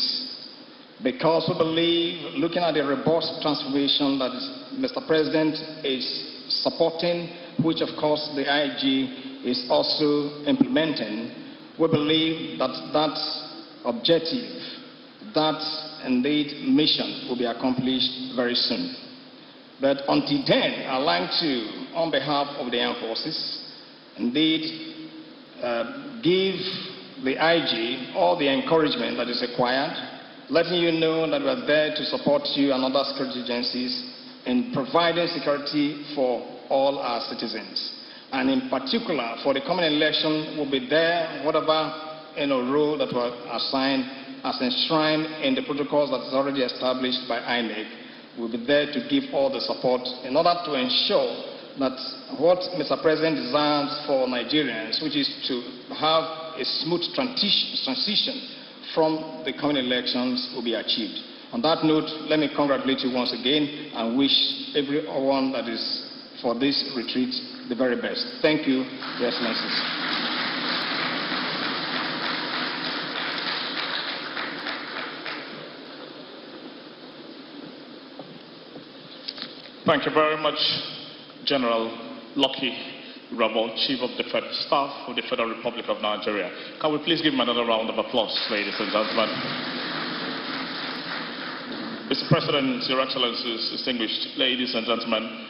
Because we believe, looking at the robust transformation that Mr. President is supporting, which of course the IG is also implementing, we believe that that objective, that indeed mission will be accomplished very soon. But until then, I'd like to, on behalf of the armed forces, indeed give the IG all the encouragement that is required, letting you know that we are there to support you and other security agencies in providing security for all our citizens. And in particular, for the coming election, we'll be there, whatever role that we're assigned as enshrined in the protocols that is already established by INEC. We'll be there to give all the support in order to ensure that what Mr. President desires for Nigerians, which is to have a smooth transition from the coming elections, will be achieved. On that note, let me congratulate you once again and wish everyone that is for this retreat the very best. Thank you, Your Excellencies. Thank you very much, General Lucky Rabo, Chief of Defense Staff of the Federal Republic of Nigeria. Can we please give him another round of applause, ladies and gentlemen? Mr. President, Your Excellencies, distinguished ladies and gentlemen,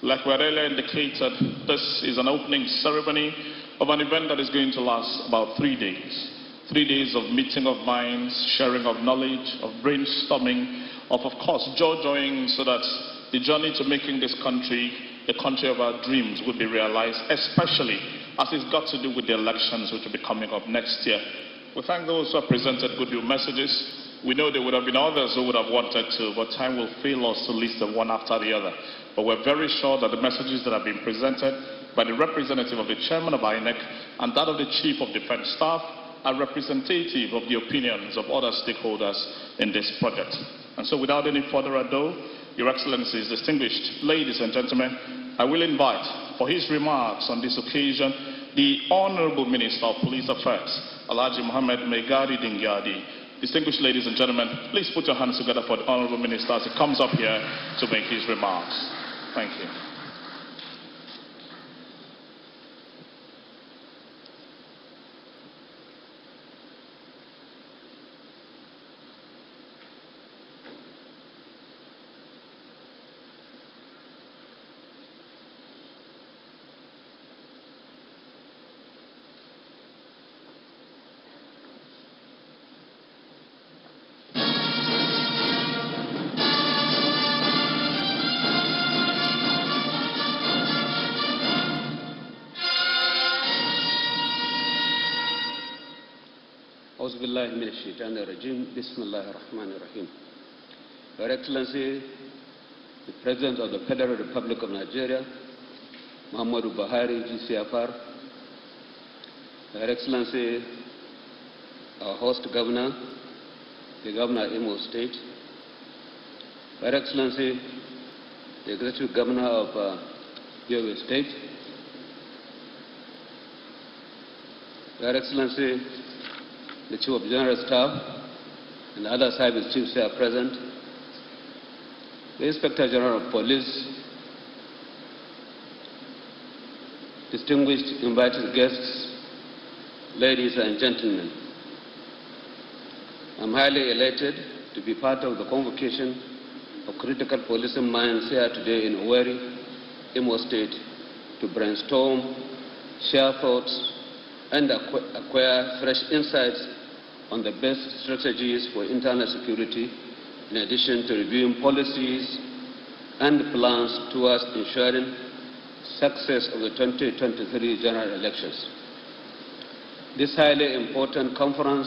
like we had earlier indicated, this is an opening ceremony of an event that is going to last about 3 days. 3 days of meeting of minds, sharing of knowledge, of brainstorming, of course, joy-joying so that the journey to making this country a country of our dreams would be realized, especially as it's got to do with the elections which will be coming up next year. We thank those who have presented Goodwill messages. We know there would have been others who would have wanted to, but time will fail us to list them one after the other. But we're very sure that the messages that have been presented by the representative of the chairman of INEC and that of the chief of defense staff are representative of the opinions of other stakeholders in this project. And so without any further ado, Your Excellencies, distinguished ladies and gentlemen, I will invite for his remarks on this occasion the Honorable Minister of Police Affairs, Alhaji Mohammed Megari Dingyadi. Distinguished ladies and gentlemen, please put your hands together for the Honorable Minister as he comes up here to make his remarks. Thank you. Your Excellency, the President of the Federal Republic of Nigeria, Muhammadu Buhari, GCFR, Your Excellency, our host governor, the Governor of Imo State, Your Excellency, the Executive Governor of Yobe State, Your Excellency, the Chief of General Staff, and the other service chiefs here present, the Inspector General of Police, distinguished invited guests, ladies and gentlemen. I'm highly elated to be part of the convocation of critical policing minds here today in Owerri, Imo State, to brainstorm, share thoughts, and acquire fresh insights on the best strategies for internal security, in addition to reviewing policies and plans towards ensuring success of the 2023 general elections. This highly important conference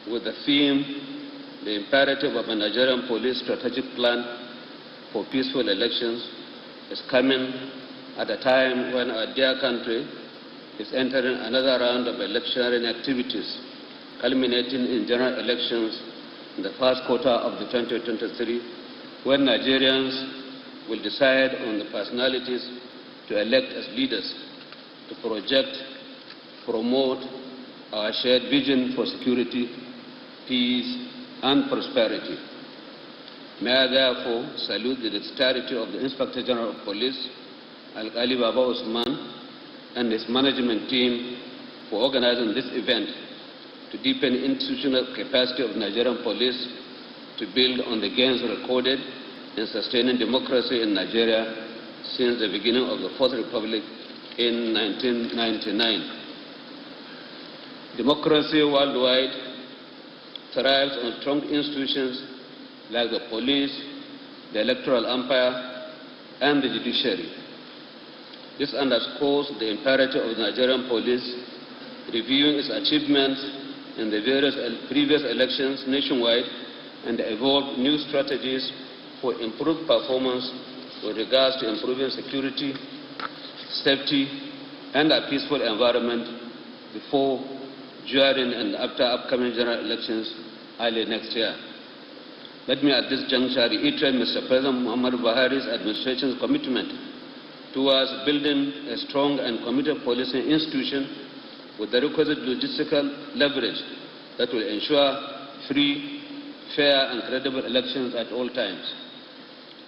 with the theme, the imperative of a Nigerian police strategic plan for peaceful elections, is coming at a time when our dear country is entering another round of electioneering activities, culminating in general elections in the first quarter of the 2023, when Nigerians will decide on the personalities to elect as leaders to project, promote our shared vision for security, peace, and prosperity. May I therefore salute the dexterity of the Inspector General of Police, Al-Ghali Baba Usman, and his management team for organizing this event to deepen institutional capacity of Nigerian police to build on the gains recorded in sustaining democracy in Nigeria since the beginning of the Fourth Republic in 1999. Democracy worldwide thrives on strong institutions like the police, the electoral umpire, and the judiciary. This underscores the imperative of the Nigerian police reviewing its achievements in the various previous elections nationwide and evolve new strategies for improved performance with regards to improving security, safety, and a peaceful environment before, during, and after upcoming general elections early next year. Let me at this juncture reiterate Mr. President Muhammadu Buhari's administration's commitment towards building a strong and committed policing institution with the requisite logistical leverage that will ensure free, fair, and credible elections at all times.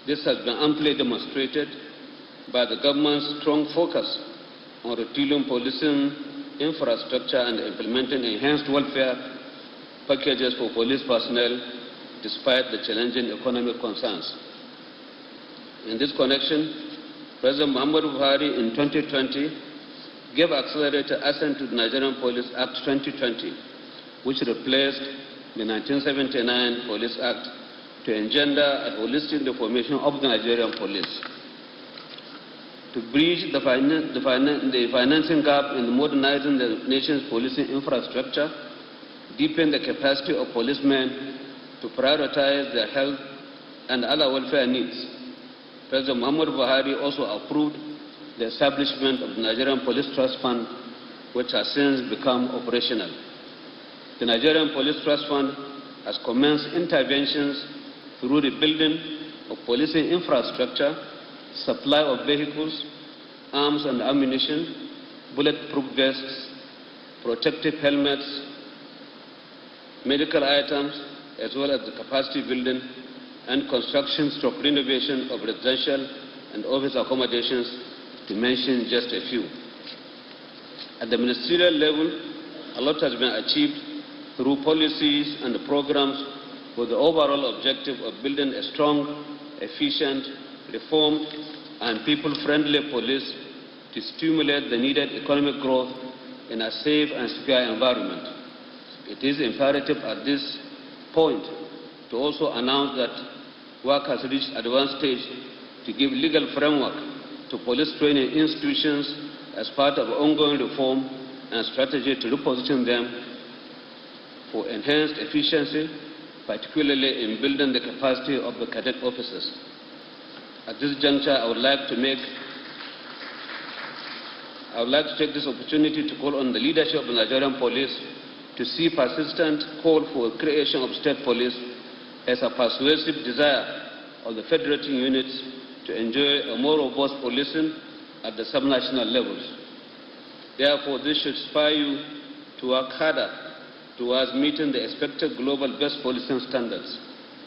This has been amply demonstrated by the government's strong focus on retooling policing infrastructure and implementing enhanced welfare packages for police personnel despite the challenging economic concerns. In this connection, President Muhammadu Buhari in 2020 gave accelerated assent to the Nigerian Police Act 2020, which replaced the 1979 Police Act to engender a holistic reformation of the Nigerian police. To bridge the financing gap in modernizing the nation's policing infrastructure, deepen the capacity of policemen to prioritize their health and other welfare needs, President Muhammadu Buhari also approved the establishment of the Nigerian Police Trust Fund, which has since become operational. The Nigerian Police Trust Fund has commenced interventions through the building of policing infrastructure, supply of vehicles, arms and ammunition, bulletproof vests, protective helmets, medical items, as well as the capacity building and construction/renovation of residential and office accommodations, to mention just a few. At the ministerial level, a lot has been achieved through policies and programs with the overall objective of building a strong, efficient, reformed, and people-friendly police to stimulate the needed economic growth in a safe and secure environment. It is imperative at this point to also announce that work has reached advanced stage to give legal framework to police training institutions as part of ongoing reform and strategy to reposition them for enhanced efficiency, particularly in building the capacity of the cadet officers. At this juncture, I would like to take this opportunity to call on the leadership of the Nigerian police to see persistent call for creation of state police as a persuasive desire of the federating units to enjoy a more robust policing at the subnational levels. Therefore, this should inspire you to work harder towards meeting the expected global best policing standards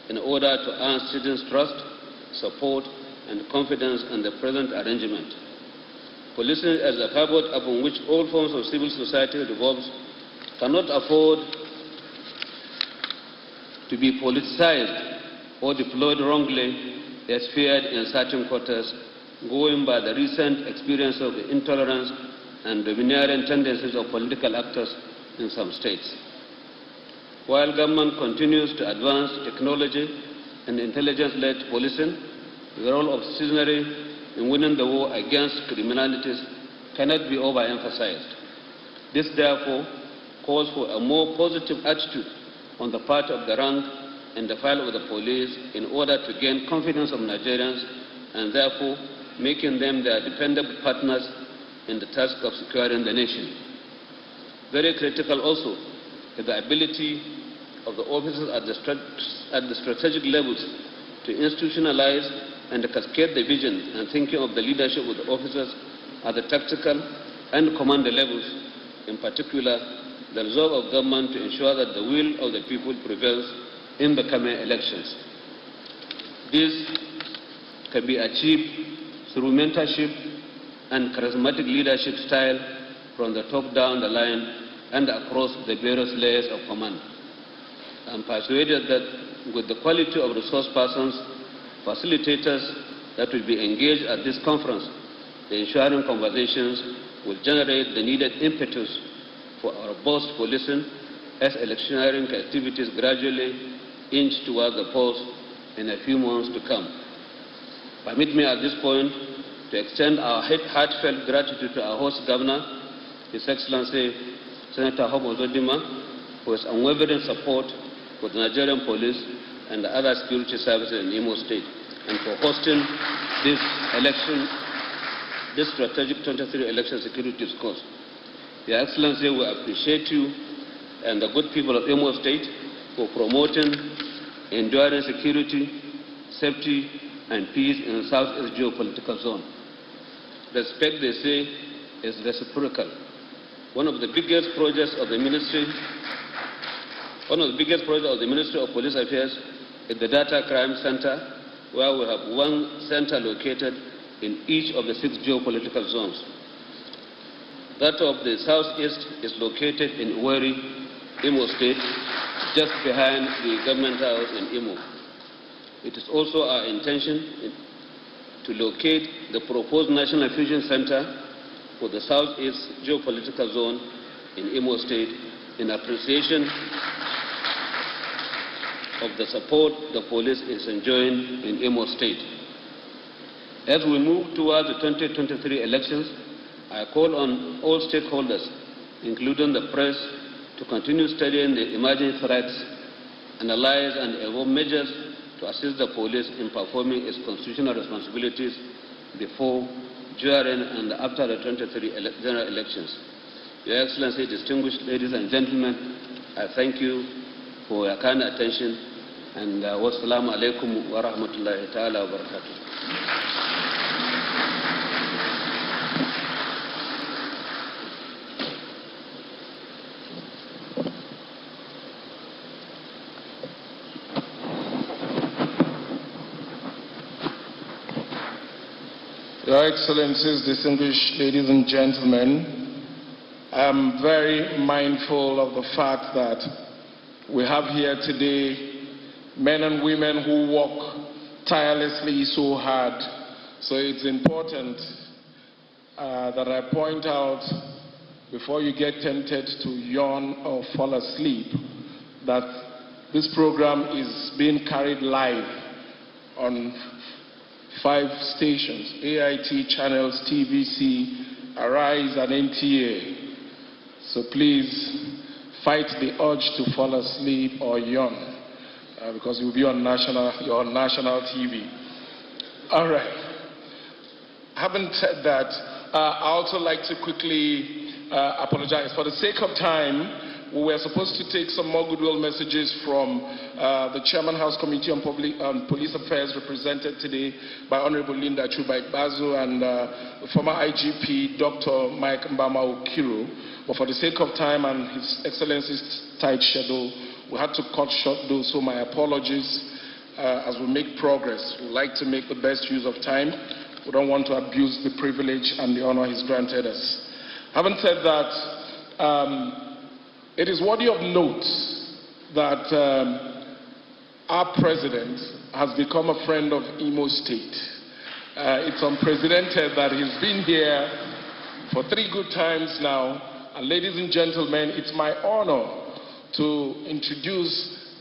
in order to earn citizens' trust, support, and confidence in the present arrangement. Policing as a pivot upon which all forms of civil society revolves cannot afford to be politicized or deployed wrongly as feared in certain quarters, going by the recent experience of the intolerance and domineering tendencies of political actors in some states. While government continues to advance technology and intelligence-led policing, the role of citizenry in winning the war against criminalities cannot be overemphasized. This, therefore, calls for a more positive attitude on the part of the rank and the file of the police in order to gain confidence of Nigerians and therefore making them their dependable partners in the task of securing the nation. Very critical also is the ability of the officers at the strategic levels to institutionalize and cascade the vision and thinking of the leadership of the officers at the tactical and commander levels, in particular the resolve of government to ensure that the will of the people prevails in the coming elections. This can be achieved through mentorship and charismatic leadership style from the top down the line and across the various layers of command. I'm persuaded that with the quality of resource persons, facilitators that will be engaged at this conference, the ensuing conversations will generate the needed impetus for our robust policing as electioneering activities gradually inch towards the polls in a few months to come. Permit me at this point to extend our heartfelt gratitude to our host governor, His Excellency Senator Hobo Zodima, for his unwavering support for the Nigerian police and the other security services in Imo State, and for hosting this strategic 23 election security discourse. Your Excellency, we appreciate you and the good people of Imo State for promoting enduring security, safety, and peace in the Southeast geopolitical zone. Respect, they say, is reciprocal. One of the biggest projects of the Ministry of Police Affairs is the Data Crime Center, where we have one center located in each of the 6 geopolitical zones. That of the southeast is located in Uweri, Imo State, just behind the government house in Imo. It is also our intention to locate the proposed National Fusion Center for the southeast geopolitical zone in Imo State in appreciation of the support the police is enjoying in Imo State. As we move towards the 2023 elections, I call on all stakeholders, including the press, to continue studying the emerging threats, analyze and evolve measures to assist the police in performing its constitutional responsibilities before, during, and after the 2023 general elections. Your Excellency, distinguished ladies and gentlemen, I thank you for your kind attention, and wassalamu alaikum wa rahmatullahi ta'ala wa barakatuh. Your Excellencies, distinguished ladies and gentlemen, I am very mindful of the fact that we have here today men and women who work tirelessly so hard. So it's important that I point out, before you get tempted to yawn or fall asleep, that this program is being carried live on 5 stations: AIT channels, TVC, Arise, and NTA. So please fight the urge to fall asleep or yawn, because you'll be on national TV. All right. Having said that, I also like to quickly apologize. For the sake of time, we were supposed to take some more goodwill messages from the Chairman House Committee on Police Affairs, represented today by Honorable Linda Chuba-Ikpeazu and the former IGP, Dr. Mike Mbama Okiru. But for the sake of time and His Excellency's tight schedule, we had to cut short those, so my apologies as we make progress. We like to make the best use of time. We don't want to abuse the privilege and the honor He's granted us. Having said that, it is worthy of note that our president has become a friend of Imo State. It's unprecedented that he's been here for 3 good times now. And ladies and gentlemen, it's my honor to introduce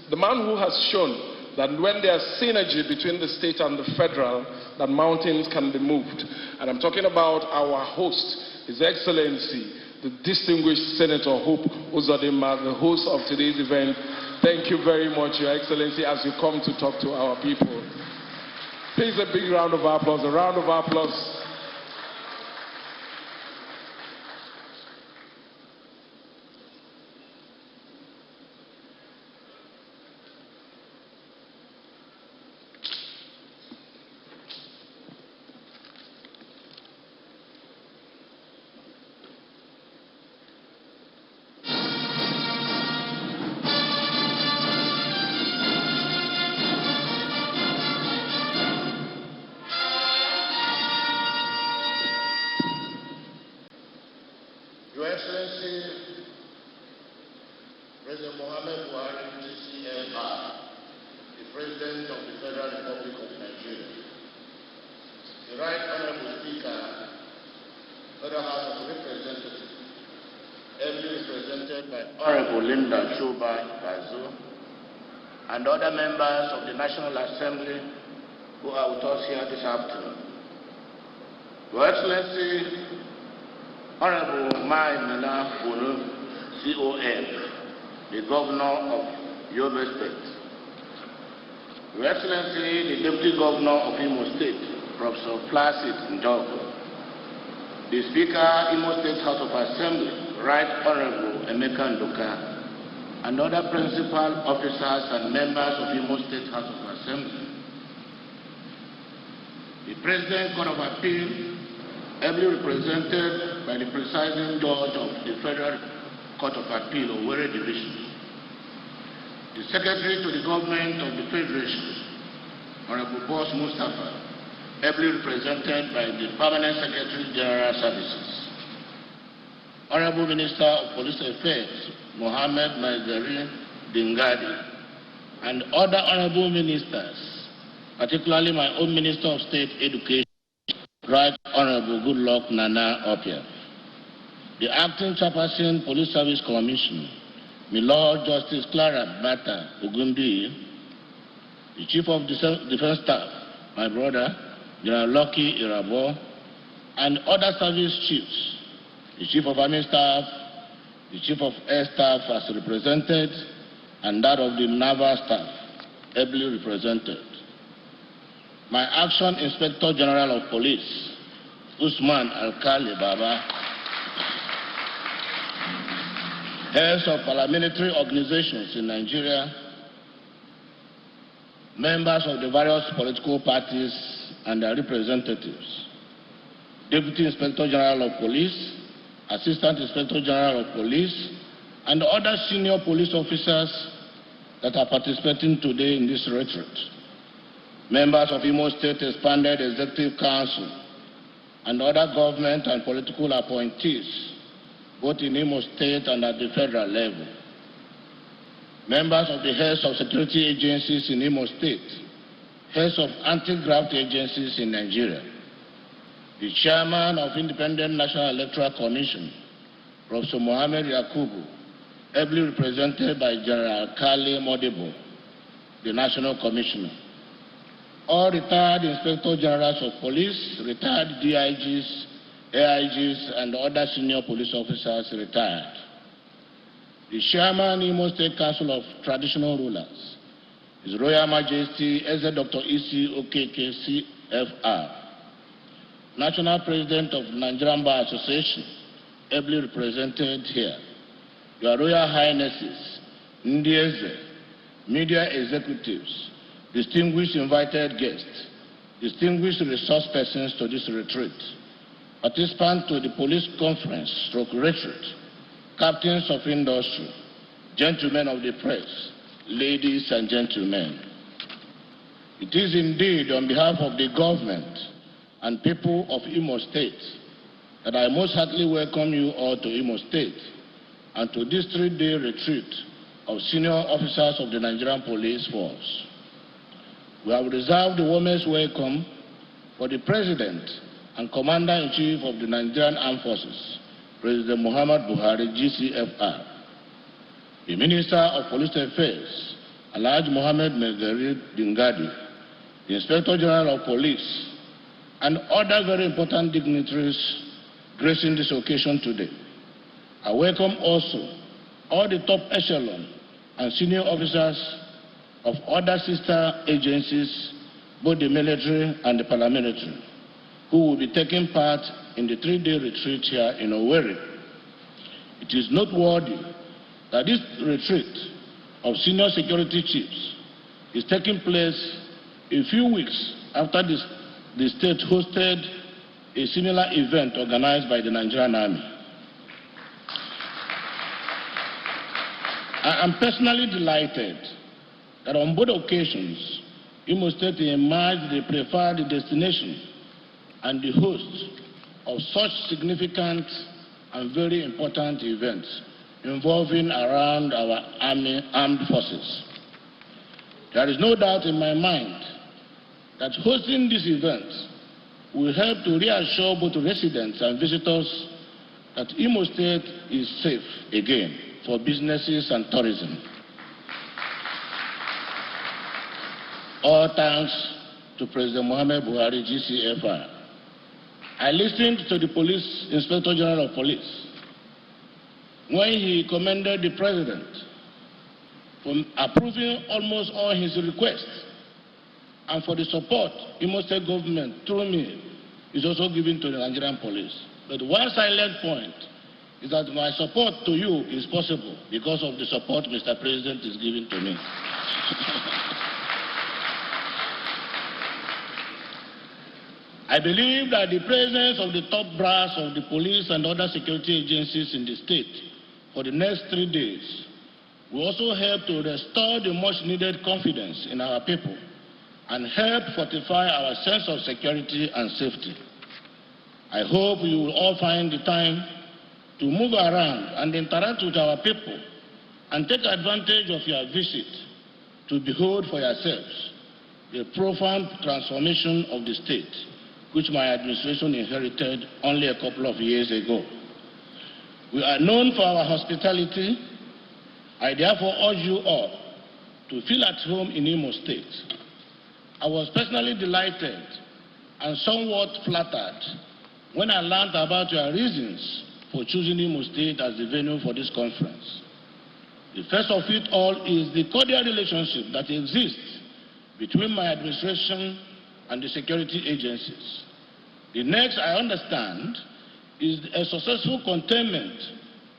the man who has shown that when there's synergy between the state and the federal, that mountains can be moved. And I'm talking about our host, His Excellency, the distinguished Senator Hope Uzodimma, the host of today's event. Thank you very much, Your Excellency, as you come to talk to our people. Please, a big round of applause, a round of applause. And other members of the National Assembly who are with us here this afternoon. Your Excellency, Honorable Mai Nana Bunu, CON, the Governor of Yobe State. Your Excellency, the Deputy Governor of Imo State, Professor Placid Njoku, the Speaker, Imo State House of Assembly, Right Honorable Emeka Nduka, and other principal officers and members of Imo State House of Assembly. The President Court of Appeal, ably represented by the presiding judge of the Federal Court of Appeal, Owerri Division. The Secretary to the Government of the Federation, Honorable Boss Mustafa, ably represented by the Permanent Secretary General Services, Honorable Minister of Police Affairs, Mohammed Maizari Dingadi, and other honorable ministers, particularly my own Minister of State Education, Right Honorable Goodluck Nana Opia, the Acting Chairperson Police Service Commission, my Lord Justice Clara Bata Ugundi, the Chief of Defense Staff, my brother, General Lucky Irabo, and other service chiefs, the Chief of Army Staff, the Chief of Air Staff as represented, and that of the Naval Staff, ably represented. My Action Inspector General of Police, Usman Alkali Baba, heads of paramilitary organizations in Nigeria, members of the various political parties and their representatives, Deputy Inspector General of Police, Assistant Inspector General of Police, and other senior police officers that are participating today in this retreat, members of Imo State Expanded Executive Council, and other government and political appointees, both in Imo State and at the federal level, members of the heads of security agencies in Imo State, heads of anti-graft agencies in Nigeria, the chairman of Independent National Electoral Commission, Professor Mohammed Yakubu, ably represented by General Kali Modibo, the National Commissioner, all retired Inspector Generals of Police, retired DIGs, AIGs, and other senior police officers retired, the Chairman, Imo State Council of Traditional Rulers, His Royal Majesty, Eze Dr. E.C. Okeke, CFR, National President of Nigerian Bar Association, ably represented here, Your Royal Highnesses, Ndieze, media executives, distinguished invited guests, distinguished resource persons to this retreat, participants to the police conference, retreat, captains of industry, gentlemen of the press, ladies and gentlemen. It is indeed on behalf of the government and people of Imo State that I most heartily welcome you all to Imo State and to this 3-day retreat of senior officers of the Nigerian Police Force. We have reserved the warmest welcome for the President and Commander-in-Chief of the Nigerian Armed Forces, President Muhammad Buhari, GCFR, the Minister of Police Affairs, Alhaji Mohammed Maizari Dingadi, the Inspector General of Police, and other very important dignitaries gracing this occasion today. I welcome also all the top echelon and senior officers of other sister agencies, both the military and the paramilitary, who will be taking part in the 3-day retreat here in Owerri. It is noteworthy that this retreat of senior security chiefs is taking place a few weeks after the state hosted a similar event organized by the Nigerian Army. I am personally delighted that on both occasions, Imo State emerged the preferred destination and the host of such significant and very important events involving around our armed forces. There is no doubt in my mind that hosting these events will help to reassure both residents and visitors that Imo State is safe again for businesses and tourism. All thanks to President Muhammad Buhari, GCFR. I listened to the Police Inspector General of Police when he commended the President for approving almost all his requests and for the support Imo State government, through me, is also giving to the Nigerian police. But one silent point is that my support to you is possible because of the support Mr. President is giving to me. I believe that the presence of the top brass of the police and other security agencies in the state for the next 3 days will also help to restore the much needed confidence in our people and help fortify our sense of security and safety. I hope you will all find the time to move around and interact with our people and take advantage of your visit to behold for yourselves the profound transformation of the state, which my administration inherited only a couple of years ago. We are known for our hospitality. I therefore urge you all to feel at home in Imo State. I was personally delighted and somewhat flattered when I learned about your reasons for choosing Imo State as the venue for this conference. The first of it all is the cordial relationship that exists between my administration and the security agencies. The next, I understand, is a successful containment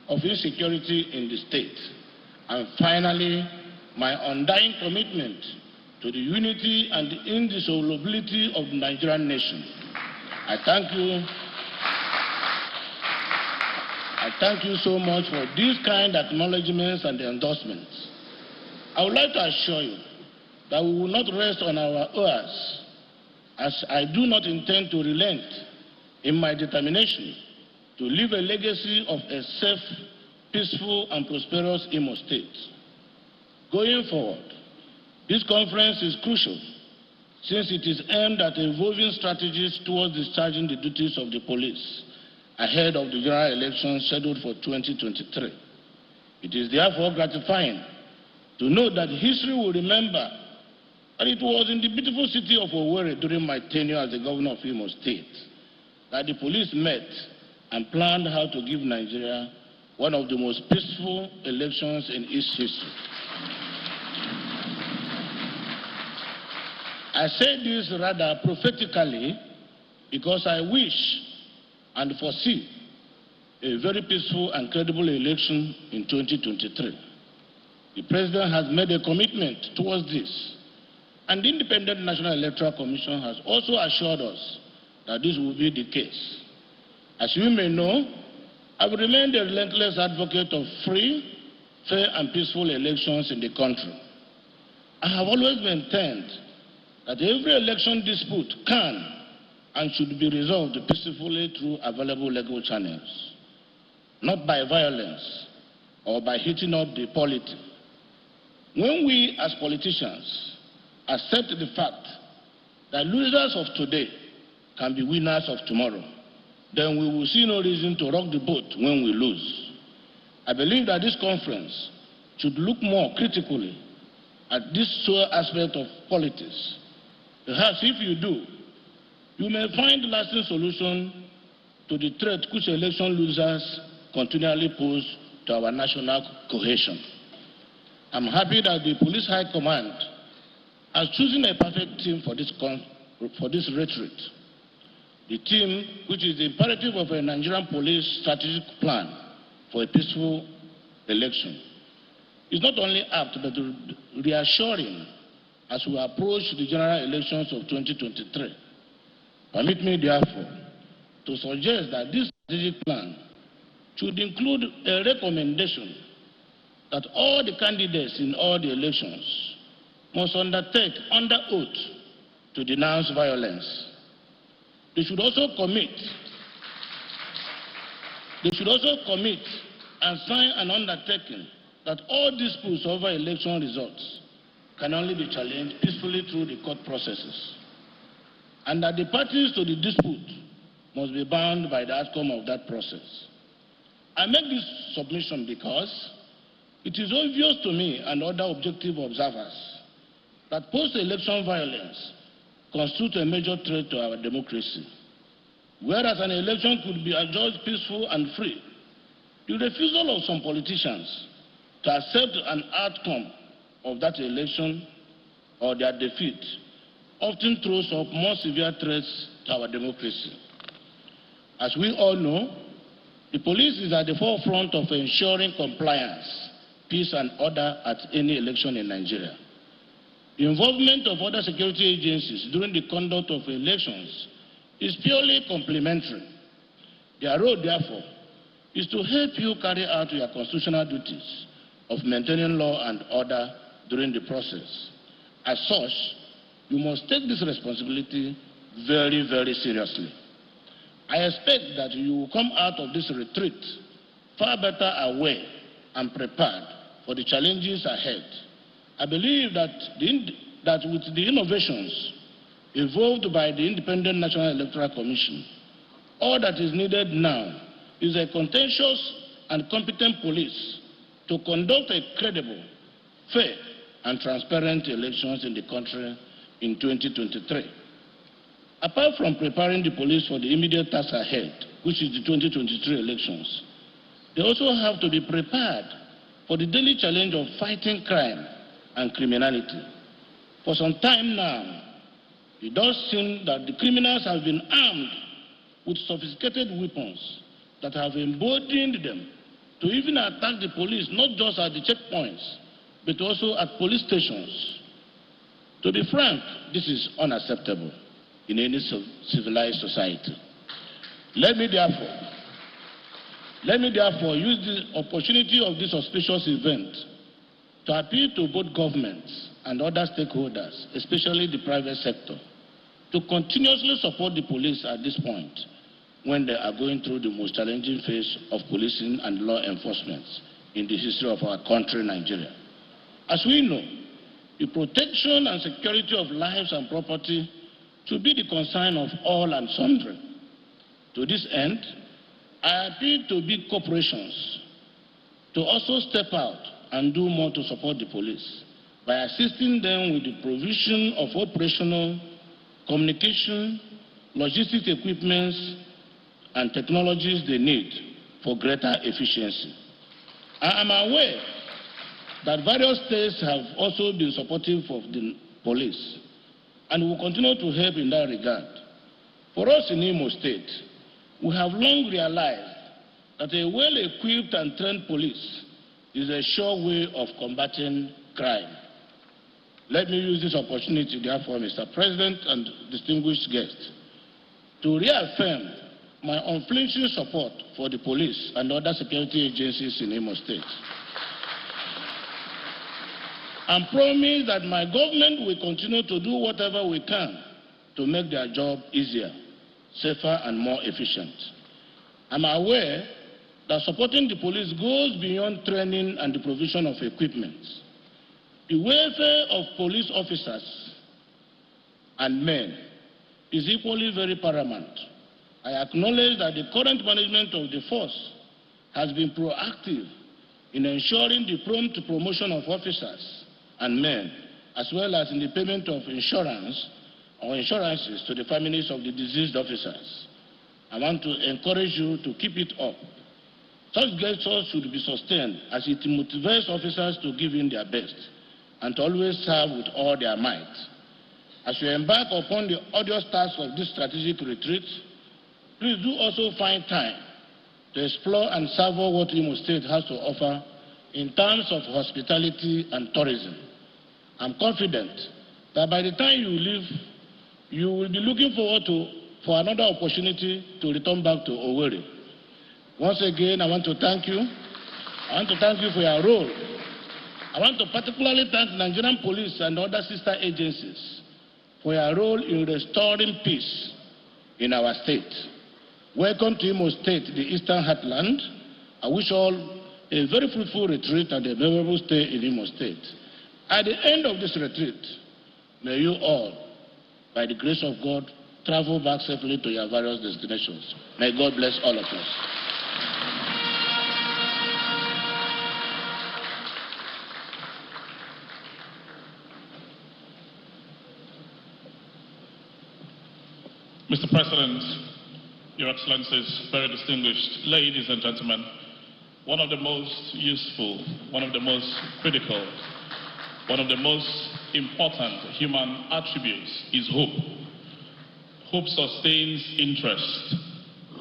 of insecurity in the state. And finally, my undying commitment to the unity and the indissolubility of the Nigerian nation. I thank you so much for these kind acknowledgements and endorsements. I would like to assure you that we will not rest on our oars, as I do not intend to relent in my determination to leave a legacy of a safe, peaceful, and prosperous Imo State. Going forward, this conference is crucial since it is aimed at evolving strategies towards discharging the duties of the police ahead of the general elections scheduled for 2023. It is therefore gratifying to note that history will remember that it was in the beautiful city of Owerri during my tenure as the governor of Imo State that the police met and planned how to give Nigeria one of the most peaceful elections in its history. I say this rather prophetically because I wish and foresee a very peaceful and credible election in 2023. The President has made a commitment towards this, and the Independent National Electoral Commission has also assured us that this will be the case. As you may know, I have remained a relentless advocate of free, fair, and peaceful elections in the country. I have always maintained that every election dispute can and should be resolved peacefully through available legal channels, not by violence or by heating up the polity. When we as politicians accept the fact that losers of today can be winners of tomorrow, then we will see no reason to rock the boat when we lose. I believe that this conference should look more critically at this sole aspect of politics. Perhaps if you do, you may find a lasting solution to the threat which election losers continually pose to our national cohesion. I'm happy that the Police High Command has chosen a perfect team for this retreat. The team, which is the imperative of a Nigerian police strategic plan for a peaceful election, is not only apt but reassuring as we approach the general elections of 2023. Permit me, therefore, to suggest that this strategic plan should include a recommendation that all the candidates in all the elections must undertake under oath to denounce violence. They should also commit and sign an undertaking that all disputes over election results can only be challenged peacefully through the court processes, and that the parties to the dispute must be bound by the outcome of that process. I make this submission because it is obvious to me and other objective observers that post-election violence constitutes a major threat to our democracy. Whereas an election could be adjudged peaceful and free, the refusal of some politicians to accept an outcome of that election or their defeat often throws up more severe threats to our democracy. As we all know, the police is at the forefront of ensuring compliance, peace, and order at any election in Nigeria. The involvement of other security agencies during the conduct of elections is purely complementary. Their role, therefore, is to help you carry out your constitutional duties of maintaining law and order during the process. As such, you must take this responsibility very, very seriously. I expect that you will come out of this retreat far better aware and prepared for the challenges ahead. I believe that with the innovations evolved by the Independent National Electoral Commission, all that is needed now is a conscientious and competent police to conduct a credible, fair, and transparent elections in the country in 2023. Apart from preparing the police for the immediate task ahead, which is the 2023 elections, they also have to be prepared for the daily challenge of fighting crime and criminality. For some time now, it does seem that the criminals have been armed with sophisticated weapons that have emboldened them to even attack the police, not just at the checkpoints, but also at police stations. To be frank, this is unacceptable in any civilized society. Let me therefore use the opportunity of this auspicious event to appeal to both governments and other stakeholders, especially the private sector, to continuously support the police at this point when they are going through the most challenging phase of policing and law enforcement in the history of our country, Nigeria. As we know, the protection and security of lives and property should be the concern of all and sundry. To this end, I appeal to big corporations to also step out and do more to support the police by assisting them with the provision of operational, communication, logistic equipments, and technologies they need for greater efficiency. I am aware that various states have also been supportive of the police and will continue to help in that regard. For us in Imo State, we have long realized that a well-equipped and trained police is a sure way of combating crime. Let me use this opportunity, therefore, Mr. President and distinguished guests, to reaffirm my unflinching support for the police and other security agencies in Imo State, and promise that my government will continue to do whatever we can to make their job easier, safer, and more efficient. I'm aware that supporting the police goes beyond training and the provision of equipment. The welfare of police officers and men is equally very paramount. I acknowledge that the current management of the force has been proactive in ensuring the prompt promotion of officers and men, as well as in the payment of insurance or insurances to the families of the deceased officers. I want to encourage you to keep it up. Such gestures should be sustained as it motivates officers to give in their best and to always serve with all their might. As you embark upon the arduous task of this strategic retreat, please do also find time to explore and savor what Imo State has to offer in terms of hospitality and tourism. I'm confident that by the time you leave, you will be looking forward for another opportunity to return back to Owerri. Once again, I want to thank you. I want to thank you for your role. I want to particularly thank Nigerian police and other sister agencies for your role in restoring peace in our state. Welcome to Imo State, the Eastern Heartland. I wish all a very fruitful retreat and a memorable stay in Imo State. At the end of this retreat, may you all, by the grace of God, travel back safely to your various destinations. May God bless all of us. Mr. President, Your Excellencies, very distinguished ladies and gentlemen, one of the most useful, one of the most critical, one of the most important human attributes is hope. Hope sustains interest.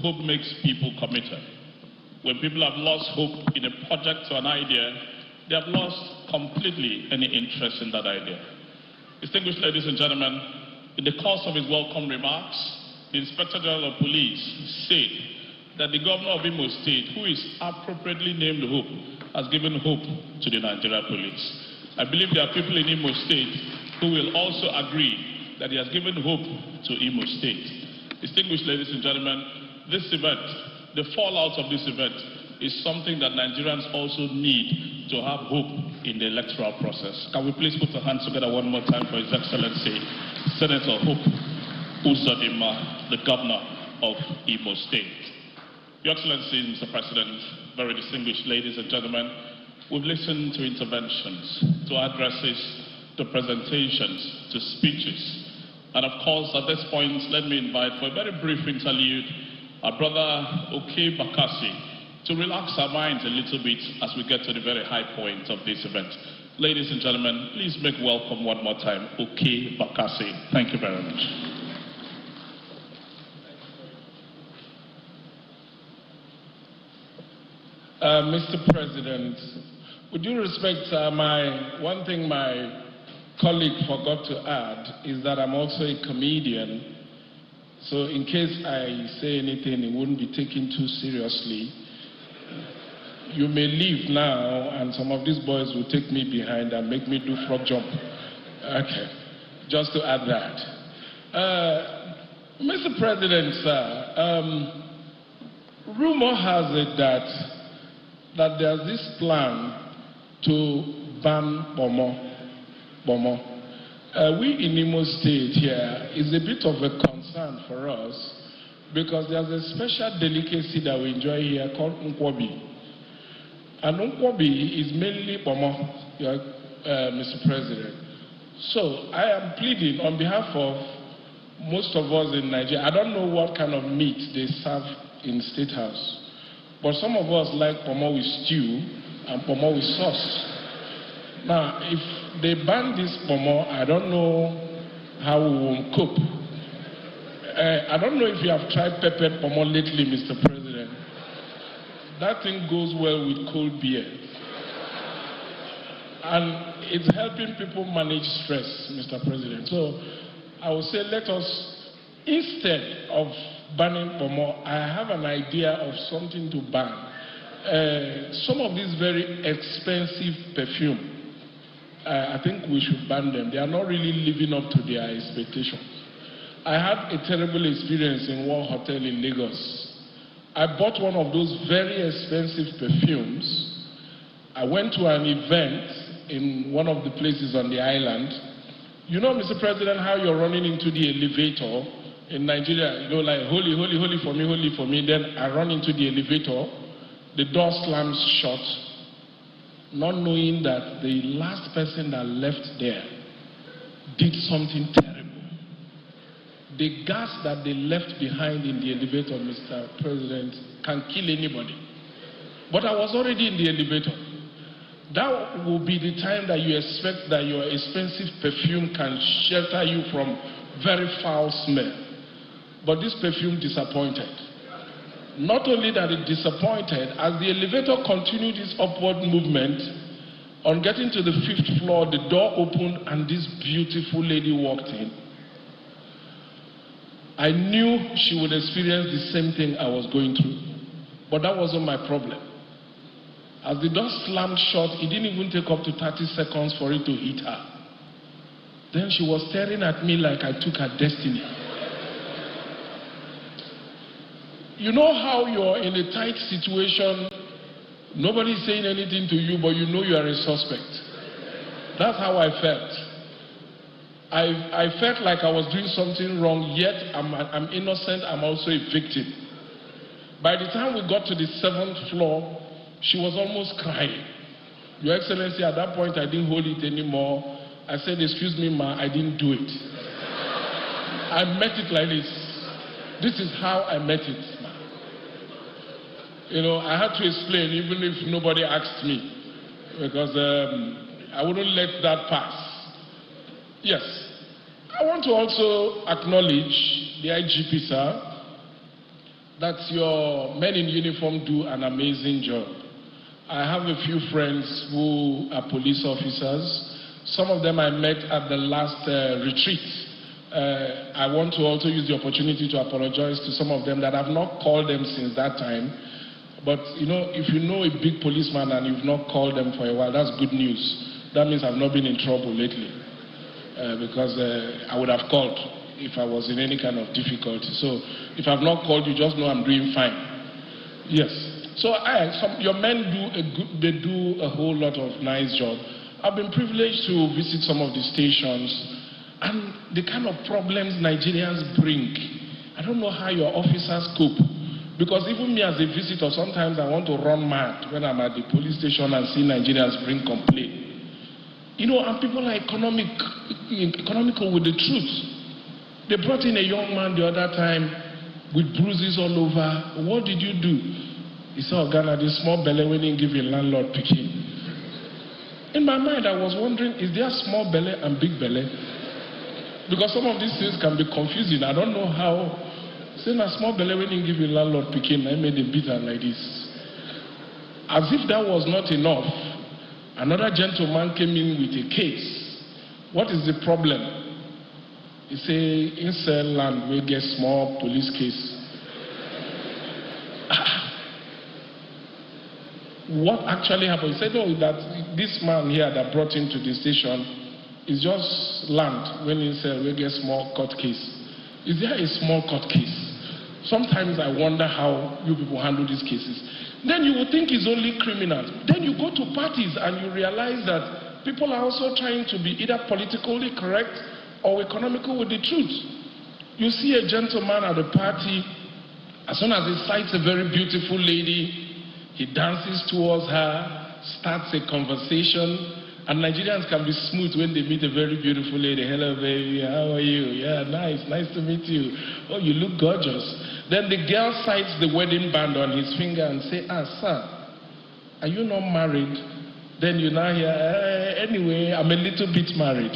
Hope makes people committed. When people have lost hope in a project or an idea, they have lost completely any interest in that idea. Distinguished ladies and gentlemen, in the course of his welcome remarks, the Inspector General of Police said that the Governor of Imo State, who is appropriately named Hope, has given hope to the Nigeria Police. I believe there are people in Imo State who will also agree that he has given hope to Imo State. Distinguished ladies and gentlemen, this event, the fallout of this event, is something that Nigerians also need to have hope in the electoral process. Can we please put our hands together one more time for His Excellency, Senator Hope Uzodimma, the Governor of Imo State. Your Excellency, Mr. President, very distinguished ladies and gentlemen, we've listened to interventions, to addresses, to presentations, to speeches. And of course, at this point, let me invite for a very brief interlude our brother Oke Bakassi to relax our minds a little bit as we get to the very high point of this event. Ladies and gentlemen, please make welcome one more time Oke Bakassi. Thank you very much. Mr. President, with due respect, one thing my colleague forgot to add is that I'm also a comedian. So in case I say anything, it wouldn't be taken too seriously. You may leave now, and some of these boys will take me behind and make me do frog jump. Okay, just to add that. Mr. President, sir, rumor has it that there's this plan to ban Bomo. We in Imo State here is a bit of a concern for us because there's a special delicacy that we enjoy here called Nkwobi. And Nkwobi is mainly Bomo, Mr. President. So I am pleading on behalf of most of us in Nigeria. I don't know what kind of meat they serve in State House, but some of us like Bomo with stew and Bomo with sauce. Now, if they ban this Bomo, I don't know how we will cope. I don't know if you have tried peppered Bomo lately, Mr. President. That thing goes well with cold beer. And it's helping people manage stress, Mr. President. So I would say let us, instead of banning Bomo, I have an idea of something to ban. Some of these very expensive perfume, I think we should ban them. They are not really living up to their expectations. I had a terrible experience in one hotel in Lagos. I bought one of those very expensive perfumes. I went to an event in one of the places on the island. You know, Mr. President, how you're running into the elevator in Nigeria, you know, like, holy, holy, holy for me, holy for me. Then I run into the elevator, the door slams shut, not knowing that the last person that left there did something terrible. The gas that they left behind in the elevator, Mr. President, can kill anybody. But I was already in the elevator. That will be the time that you expect that your expensive perfume can shelter you from very foul smell. But this perfume disappointed. Not only that it disappointed, as the elevator continued its upward movement, on getting to the 5th floor, the door opened and this beautiful lady walked in. I knew she would experience the same thing I was going through, but that wasn't my problem. As the door slammed shut, it didn't even take up to 30 seconds for it to hit her. Then she was staring at me like I took her destiny. You know how you're in a tight situation, nobody's saying anything to you, but you know you are a suspect. That's how I felt. I felt like I was doing something wrong, yet I'm innocent, I'm also a victim. By the time we got to the 7th floor, she was almost crying. Your Excellency, at that point, I didn't hold it anymore. I said, excuse me, ma, I didn't do it. I met it like this. This is how I met it. You know, I had to explain, even if nobody asked me, because I wouldn't let that pass. Yes. I want to also acknowledge the IGP, sir, that your men in uniform do an amazing job. I have a few friends who are police officers. Some of them I met at the last retreat. I want to also use the opportunity to apologize to some of them that I've not called them since that time. But, you know, if you know a big policeman and you've not called them for a while, that's good news. That means I've not been in trouble lately. because I would have called if I was in any kind of difficulty. So if I've not called you, just know I'm doing fine. Yes. So your men do a whole lot of nice job. I've been privileged to visit some of the stations, and the kind of problems Nigerians bring, I don't know how your officers cope. Because even me as a visitor, sometimes I want to run mad when I'm at the police station and see Nigerians bring complaint. You know, and people are economical with the truth. They brought in a young man the other time with bruises all over. What did you do? He said, Ghana, this small belly when you give your landlord picking. In my mind, I was wondering, is there small belly and big belly? Because some of these things can be confusing. I don't know how. Saying a small belly when you give your landlord picking, I made a bitter like this. As if that was not enough, another gentleman came in with a case. What is the problem? He said, inside land, we get small police case. What actually happened? He said, no, that this man here that brought him to the station is just land. When he said, we get small court case. Is there a small court case? Sometimes I wonder how you people handle these cases. Then you would think it's only criminals. Then you go to parties and you realize that people are also trying to be either politically correct or economical with the truth. You see a gentleman at a party, as soon as he sights a very beautiful lady, he dances towards her, starts a conversation, and Nigerians can be smooth when they meet a very beautiful lady. Hello, baby, how are you? Yeah, nice to meet you. Oh, you look gorgeous. Then the girl sights the wedding band on his finger and say, sir, are you not married? Then you now hear, anyway, I'm a little bit married.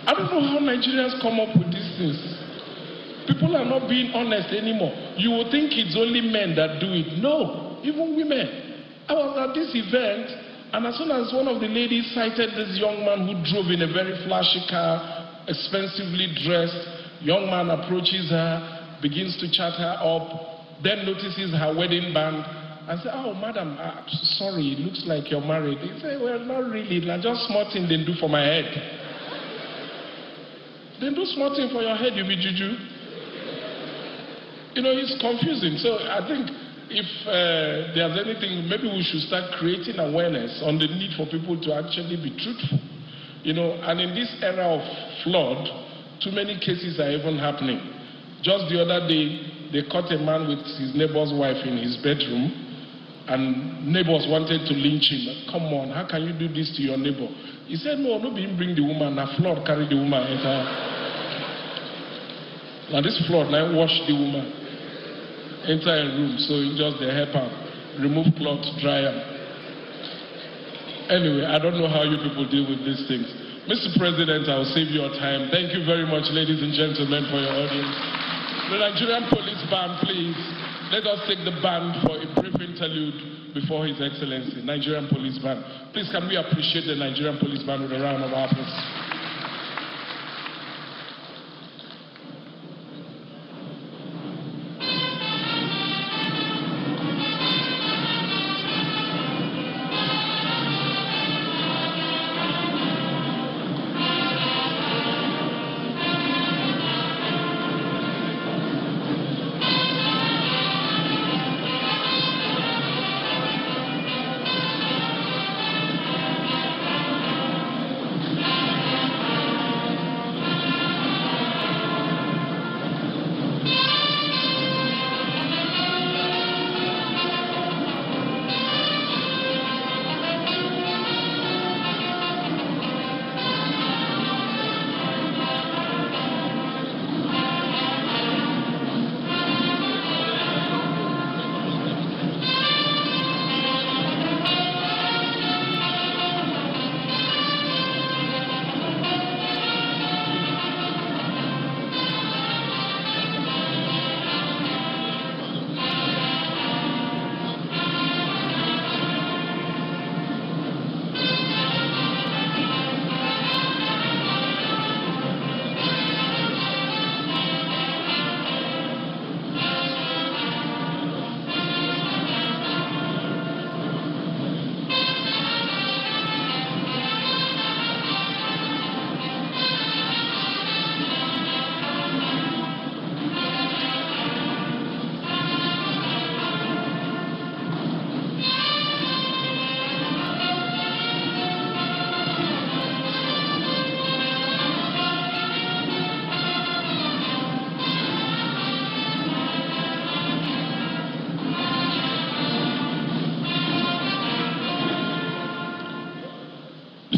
I don't know how Nigerians come up with these things. People are not being honest anymore. You would think it's only men that do it. No, even women. I was at this event, and as soon as one of the ladies sighted this young man who drove in a very flashy car, expensively dressed, young man approaches her, begins to chat her up, then notices her wedding band, and says, oh, madam, sorry, it looks like you're married. He said, well, not really, just small thing they do for my head. Then do small thing for your head, you be juju. You know, it's confusing. So I think if there's anything, maybe we should start creating awareness on the need for people to actually be truthful. You know, and in this era of flood, too many cases are even happening. Just the other day, they caught a man with his neighbor's wife in his bedroom, and neighbors wanted to lynch him. Come on, how can you do this to your neighbor? He said, no, nobody bring the woman. Now flood carry the woman enter. Now this flood now wash the woman. Enter a room, so you just help her, remove cloth, dry her. Anyway, I don't know how you people deal with these things. Mr. President, I will save your time. Thank you very much, ladies and gentlemen, for your audience. The Nigerian Police Band, please. Let us take the band for a brief interlude before His Excellency. Nigerian Police Band. Please, can we appreciate the Nigerian Police Band with a round of applause?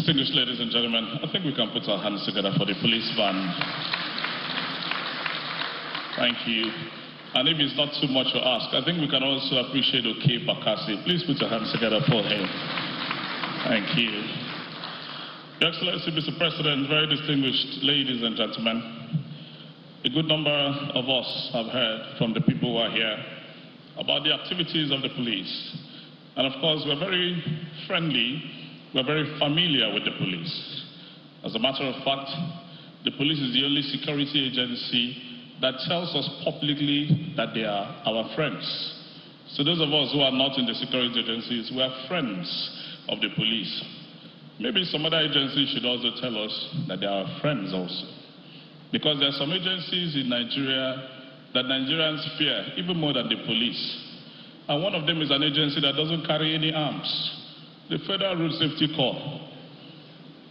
Distinguished ladies and gentlemen, I think we can put our hands together for the police band. Thank you. And if it's not too much to ask, I think we can also appreciate Oke Bakassi. Please put your hands together for him. Thank you. Your Excellency, Mr. President, very distinguished ladies and gentlemen, a good number of us have heard from the people who are here about the activities of the police. And of course, we're very friendly, we're very familiar with the police. As a matter of fact, the police is the only security agency that tells us publicly that they are our friends. So those of us who are not in the security agencies, we are friends of the police. Maybe some other agencies should also tell us that they are our friends also. Because there are some agencies in Nigeria that Nigerians fear even more than the police. And one of them is an agency that doesn't carry any arms, the Federal Road Safety Corps.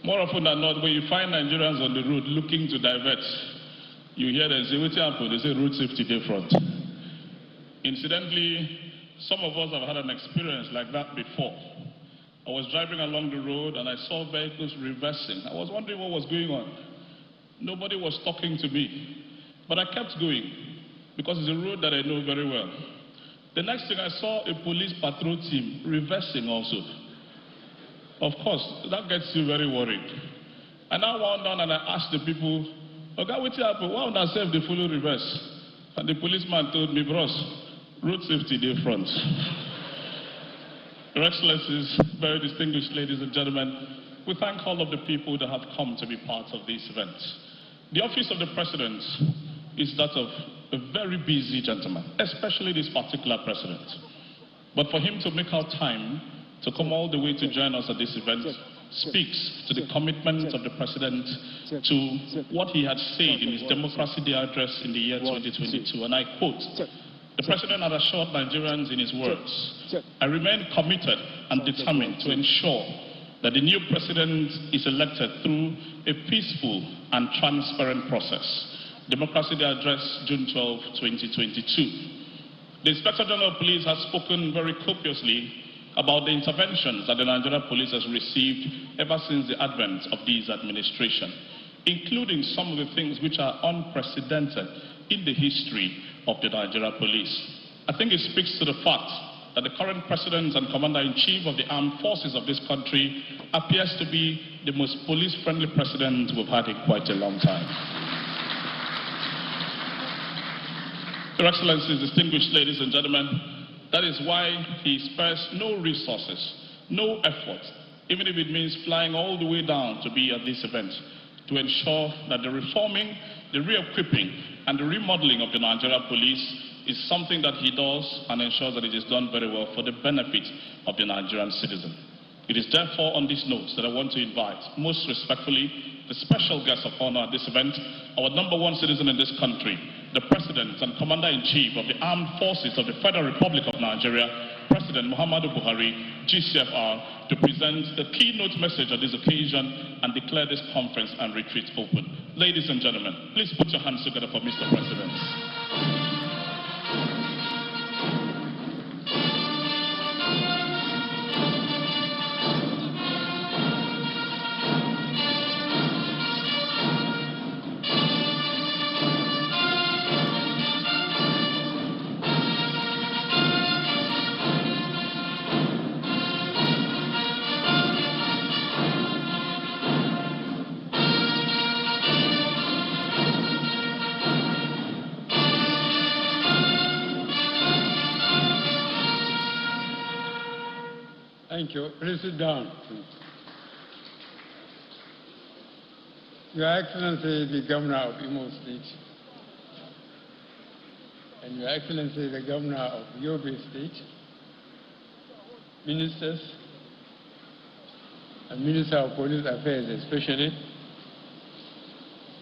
More often than not, when you find Nigerians on the road looking to divert, you hear them say, "What's happened?" They say, "Road safety day front." Incidentally, some of us have had an experience like that before. I was driving along the road and I saw vehicles reversing. I was wondering what was going on. Nobody was talking to me. But I kept going because it's a road that I know very well. The next thing I saw a police patrol team reversing also. Of course, that gets you very worried. And I went down and I asked the people, "Okay, what's happened? Why would I say if they follow reverse?" And the policeman told me, "Bros, road safety day front." Your Excellencies, very distinguished ladies and gentlemen, we thank all of the people that have come to be part of this event. The office of the President is that of a very busy gentleman, especially this particular President. But for him to make out time to come all the way to join us at this event speaks to the commitment of the President to what he had said in his Democracy Day address in the year 2022, and I quote, "The President had assured Nigerians in his words, 'I remain committed and determined to ensure that the new President is elected through a peaceful and transparent process.'" Democracy Day address, June 12, 2022. The Inspector General of Police has spoken very copiously about the interventions that the Nigerian police has received ever since the advent of this administration, including some of the things which are unprecedented in the history of the Nigerian police. I think it speaks to the fact that the current President and Commander-in-Chief of the Armed Forces of this country appears to be the most police-friendly President we've had in quite a long time. Your Excellencies, distinguished ladies and gentlemen, that is why he spares no resources, no effort, even if it means flying all the way down to be at this event, to ensure that the reforming, the re-equipping, and the remodeling of the Nigerian police is something that he does and ensures that it is done very well for the benefit of the Nigerian citizen. It is therefore on these notes that I want to invite, most respectfully, the special guest of honor at this event, our #1 citizen in this country, the President and Commander-in-Chief of the Armed Forces of the Federal Republic of Nigeria, President Muhammadu Buhari, GCFR, to present the keynote message at this occasion and declare this conference and retreat open. Ladies and gentlemen, please put your hands together for Mr. President. Thank you. Please sit down. Your Excellency, the Governor of Imo State, and Your Excellency, the Governor of Yobe State, ministers, and Minister of Police Affairs especially,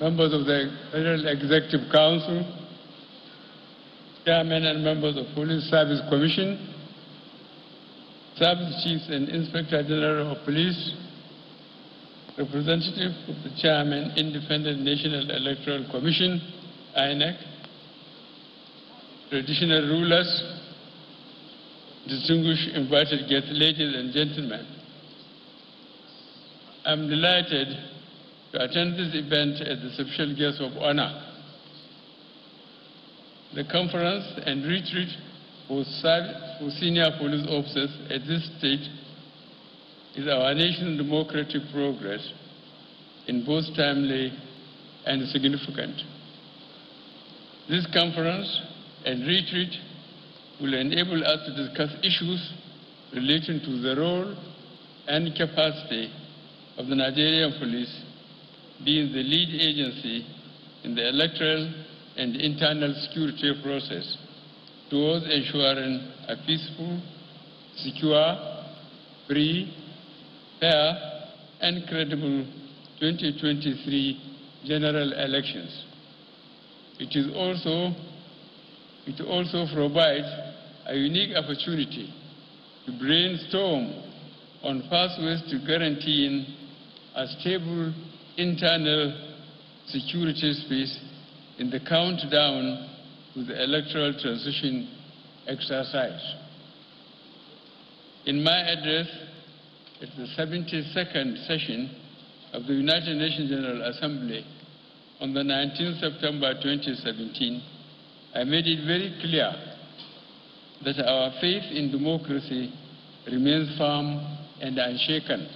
members of the Federal Executive Council, chairmen and members of Police Service Commission, Service Chiefs and Inspector General of Police, representative of the Chairman, Independent National Electoral Commission, INEC, traditional rulers, distinguished invited guests, ladies and gentlemen. I'm delighted to attend this event as the special guest of honor. The conference and retreat for senior police officers at this stage is our nation's democratic progress in both timely and significant. This conference and retreat will enable us to discuss issues relating to the role and capacity of the Nigerian police, being the lead agency in the electoral and internal security process towards ensuring a peaceful, secure, free, fair, and credible 2023 general elections. It also provides a unique opportunity to brainstorm on pathways to guaranteeing a stable internal security space in the countdown to the electoral transition exercise. In my address at the 72nd session of the United Nations General Assembly on the 19th September 2017, I made it very clear that our faith in democracy remains firm and unshaken.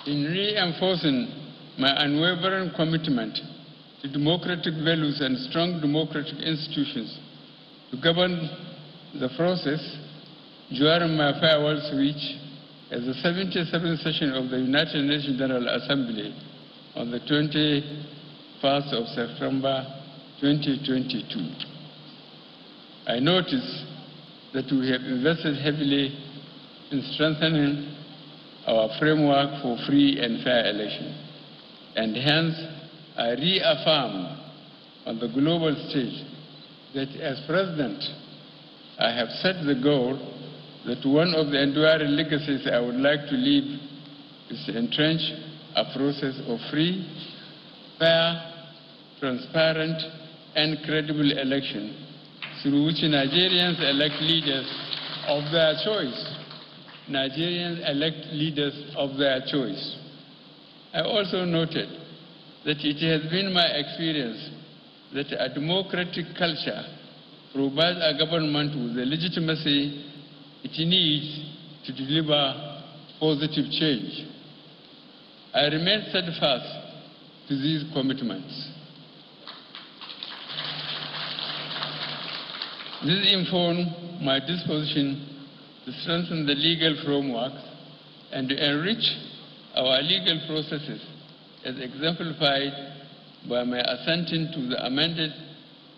In reinforcing my unwavering commitment to democratic values and strong democratic institutions to govern the process, during my farewell speech at the 77th session of the United Nations General Assembly on the 21st of September 2022. I noticed that we have invested heavily in strengthening our framework for free and fair election, and hence I reaffirm on the global stage that as President, I have set the goal that one of the enduring legacies I would like to leave is to entrench a process of free, fair, transparent, and credible election through which Nigerians elect leaders of their choice. Nigerians elect leaders of their choice. I also noted that it has been my experience that a democratic culture provides a government with the legitimacy it needs to deliver positive change. I remain steadfast to these commitments. This informed my disposition to strengthen the legal framework and to enrich our legal processes as exemplified by my assenting to the amended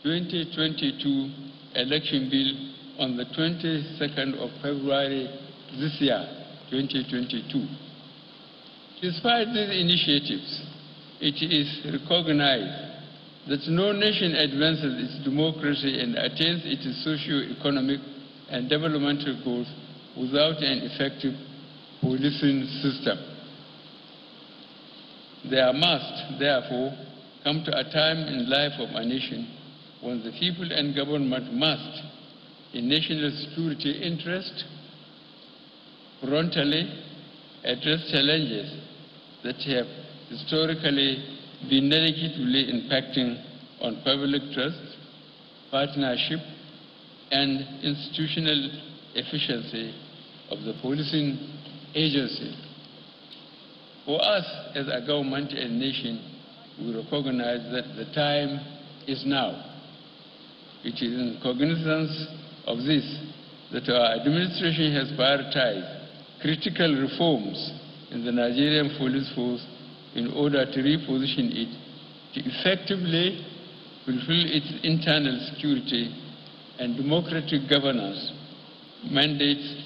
2022 election bill on the 22nd of February this year, 2022. Despite these initiatives, it is recognized that no nation advances its democracy and attains its socio-economic and developmental goals without an effective policing system. There must, therefore, come to a time in life of a nation when the people and government must, in national security interest, frontally address challenges that have historically been negatively impacting on public trust, partnership, and institutional efficiency of the policing agency. For us as a government and nation, we recognize that the time is now. It is in cognizance of this that our administration has prioritized critical reforms in the Nigerian police force in order to reposition it to effectively fulfill its internal security and democratic governance mandates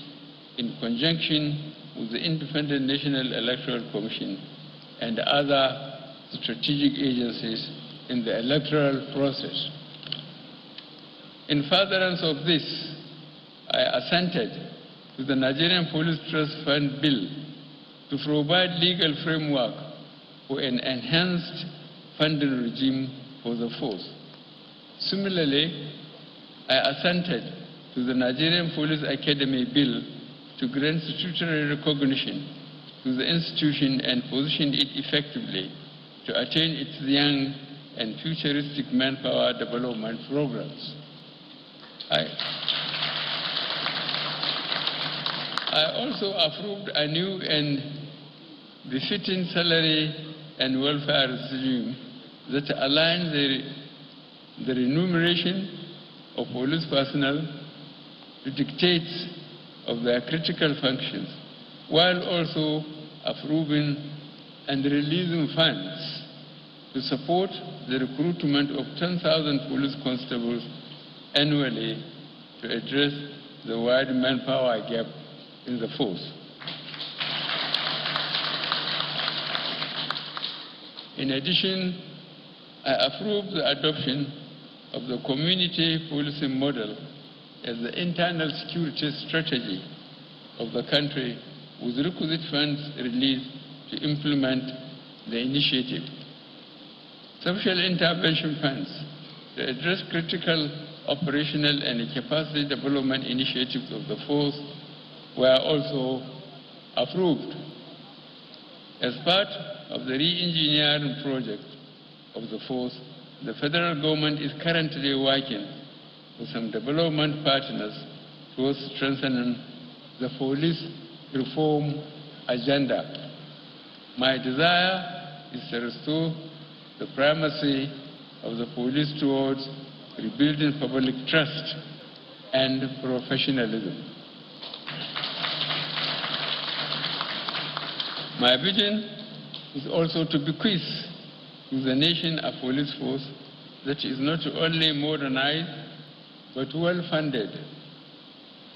in conjunction with the Independent National Electoral Commission and other strategic agencies in the electoral process. In furtherance of this, I assented to the Nigerian Police Trust Fund Bill to provide legal framework for an enhanced funding regime for the force. Similarly, I assented to the Nigerian Police Academy Bill to grant statutory recognition to the institution and position it effectively to attain its young and futuristic manpower development programs. I also approved a new and befitting salary and welfare regime that aligns the remuneration of police personnel to dictates of their critical functions, while also approving and releasing funds to support the recruitment of 10,000 police constables annually to address the wide manpower gap in the force. In addition, I approved the adoption of the community policing model as the internal security strategy of the country, with requisite funds released to implement the initiative. Social intervention funds to address critical operational and capacity development initiatives of the force were also approved. As part of the re-engineering project of the force, the federal government is currently working with some development partners towards strengthening the police reform agenda. My desire is to restore the primacy of the police towards rebuilding public trust and professionalism. My vision is also to bequeath to the nation a police force that is not only modernized but well-funded,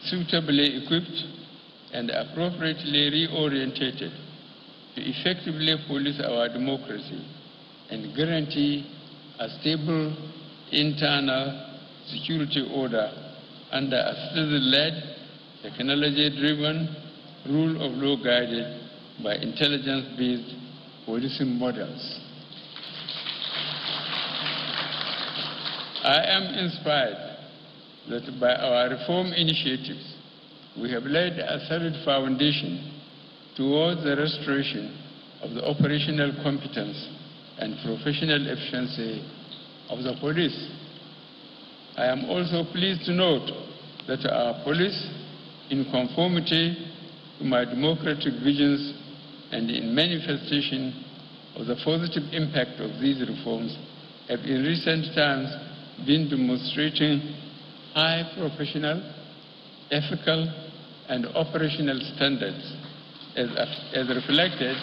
suitably equipped, and appropriately reorientated to effectively police our democracy and guarantee a stable internal security order under a citizen-led, technology-driven, rule of law guided by intelligence-based policing models. I am inspired that by our reform initiatives, we have laid a solid foundation towards the restoration of the operational competence and professional efficiency of the police. I am also pleased to note that our police, in conformity to my democratic visions and in manifestation of the positive impact of these reforms, have in recent times been demonstrating high professional, ethical, and operational standards as reflected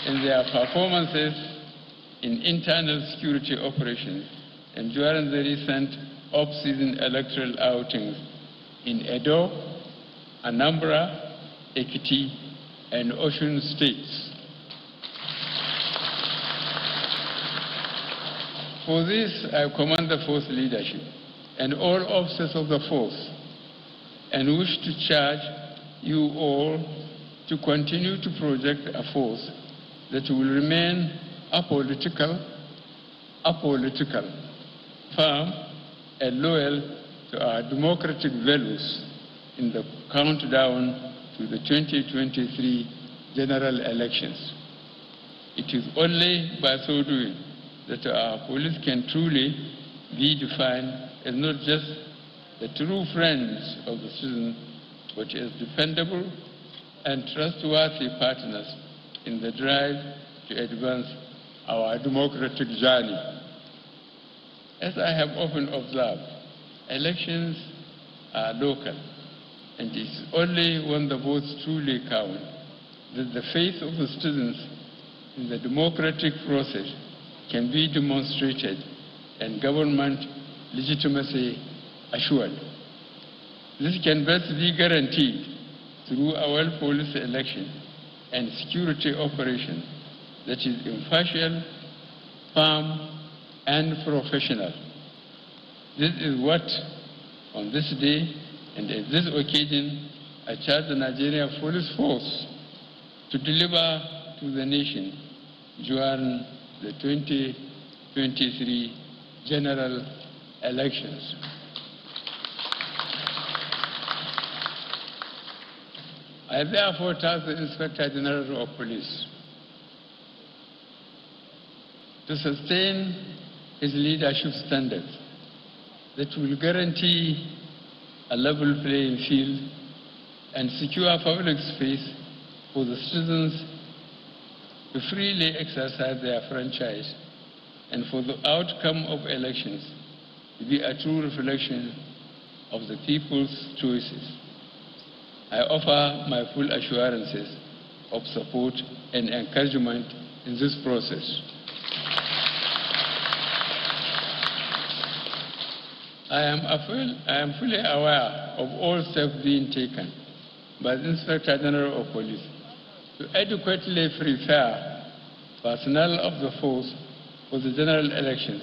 in their performances in internal security operations and during the recent off-season electoral outings in Edo, Anambra, Ekiti, and Osun states. For this, I commend the force leadership and all officers of the force and wish to charge you all to continue to project a force that will remain apolitical, firm, and loyal to our democratic values in the countdown to the 2023 general elections. It is only by so doing that our police can truly be defined as not just the true friends of the citizen, but as dependable and trustworthy partners in the drive to advance our democratic journey. As I have often observed, elections are local, and it is only when the votes truly count that the faith of the citizens in the democratic process can be demonstrated and government legitimacy assured. This can best be guaranteed through a well-policed election and security operation that is impartial, firm, and professional. This is what, on this day and at this occasion, I charge the Nigerian Police Force to deliver to the nation during the 2023 general elections. I therefore task the Inspector General of Police to sustain his leadership standards that will guarantee a level playing field and secure public space for the citizens to freely exercise their franchise and for the outcome of elections to be a true reflection of the people's choices. I offer my full assurances of support and encouragement in this process. I am fully aware of all steps being taken by the Inspector General of Police to adequately prepare personnel of the force for the general elections,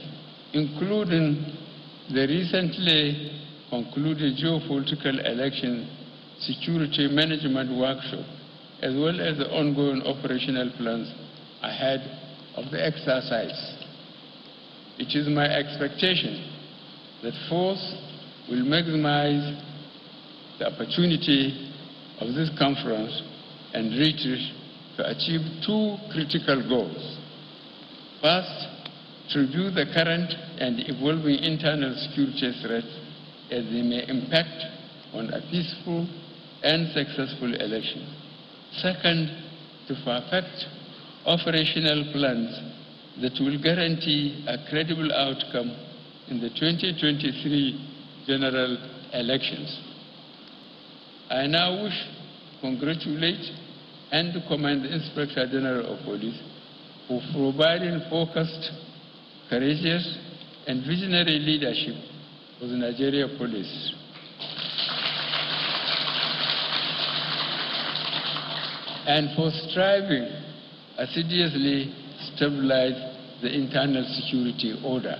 including the recently concluded geopolitical election security management workshop, as well as the ongoing operational plans ahead of the exercise. It is my expectation that force will maximize the opportunity of this conference and retreat to achieve two critical goals. First, to review the current and evolving internal security threats as they may impact on a peaceful and successful election. Second, to perfect operational plans that will guarantee a credible outcome in the 2023 general elections. I now wish to congratulate and to commend the Inspector General of Police for providing focused, courageous, and visionary leadership for the Nigeria Police. And for striving assiduously to stabilize the internal security order.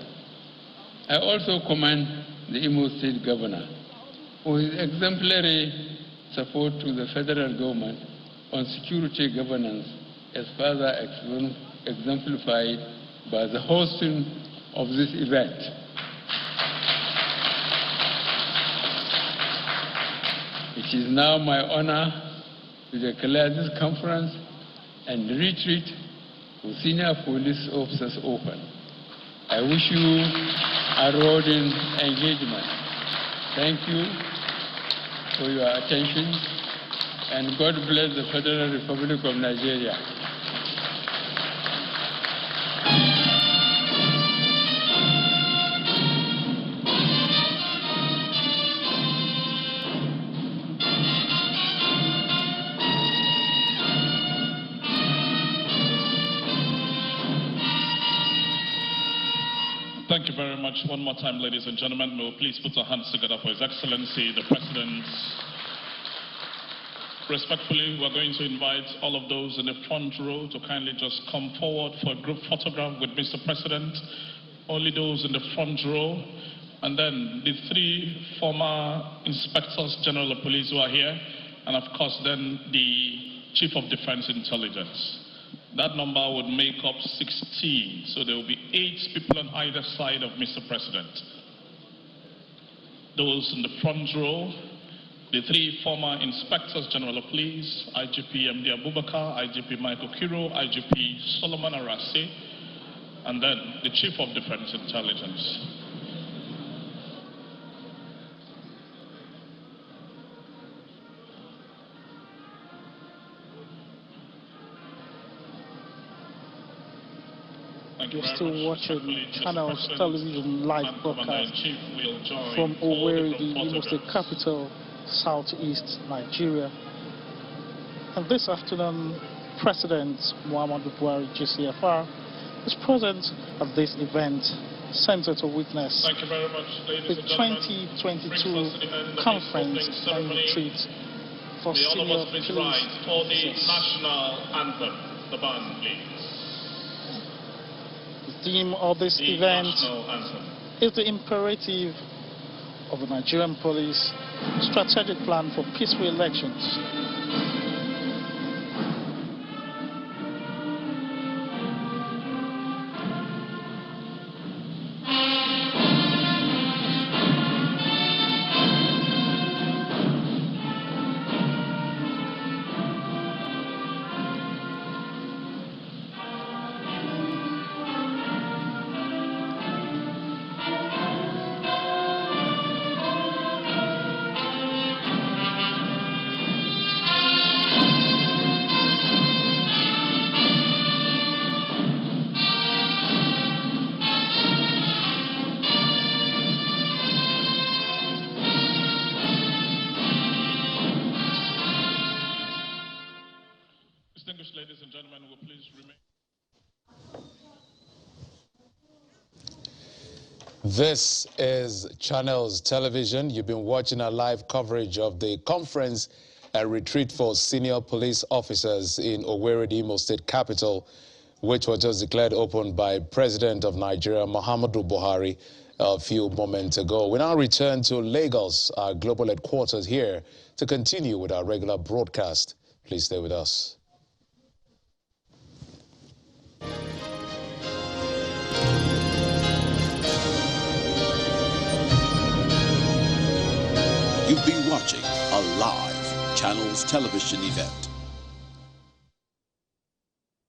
I also commend the Imo State Governor for his exemplary support to the federal government on security governance, as further exemplified by the hosting of this event. It is now my honor to declare this conference and retreat for senior police officers open. I wish you a rewarding engagement. Thank you for your attention, and God bless the Federal Republic of Nigeria. Thank you very much. One more time, ladies and gentlemen, may we please put our hands together for His Excellency, the President. Respectfully, we're going to invite all of those in the front row to kindly just come forward for a group photograph with Mr. President. Only those in the front row. And then the three former Inspectors General of Police who are here. And of course, then the Chief of Defense Intelligence. That number would make up 16, so there will be 8 people on either side of Mr. President. Those in the front row, the 3 former Inspectors General of Police, IGP MD Abubakar, IGP Michael Kiro, IGP Solomon Arasi, and then the Chief of Defense Intelligence. You're still watching Channels Television live broadcast from Owerri, the Imo State capital, southeast Nigeria. And this afternoon, President Muhammadu Buhari, GCFR, is present at this event centered to witness the 2022 conference and retreat for senior police for the national anthem. The band, please. The theme of this event is the imperative of the Nigerian police strategic plan for peaceful elections. ladies and gentlemen, will please remain. This is Channels Television. You've been watching our live coverage of the conference and retreat for senior police officers in Owerri, the Imo State capital, which was just declared open by President of Nigeria, Muhammadu Buhari, a few moments ago. We now return to Lagos, our global headquarters here, to continue with our regular broadcast. Please stay with us. You've been watching a live Channels Television event.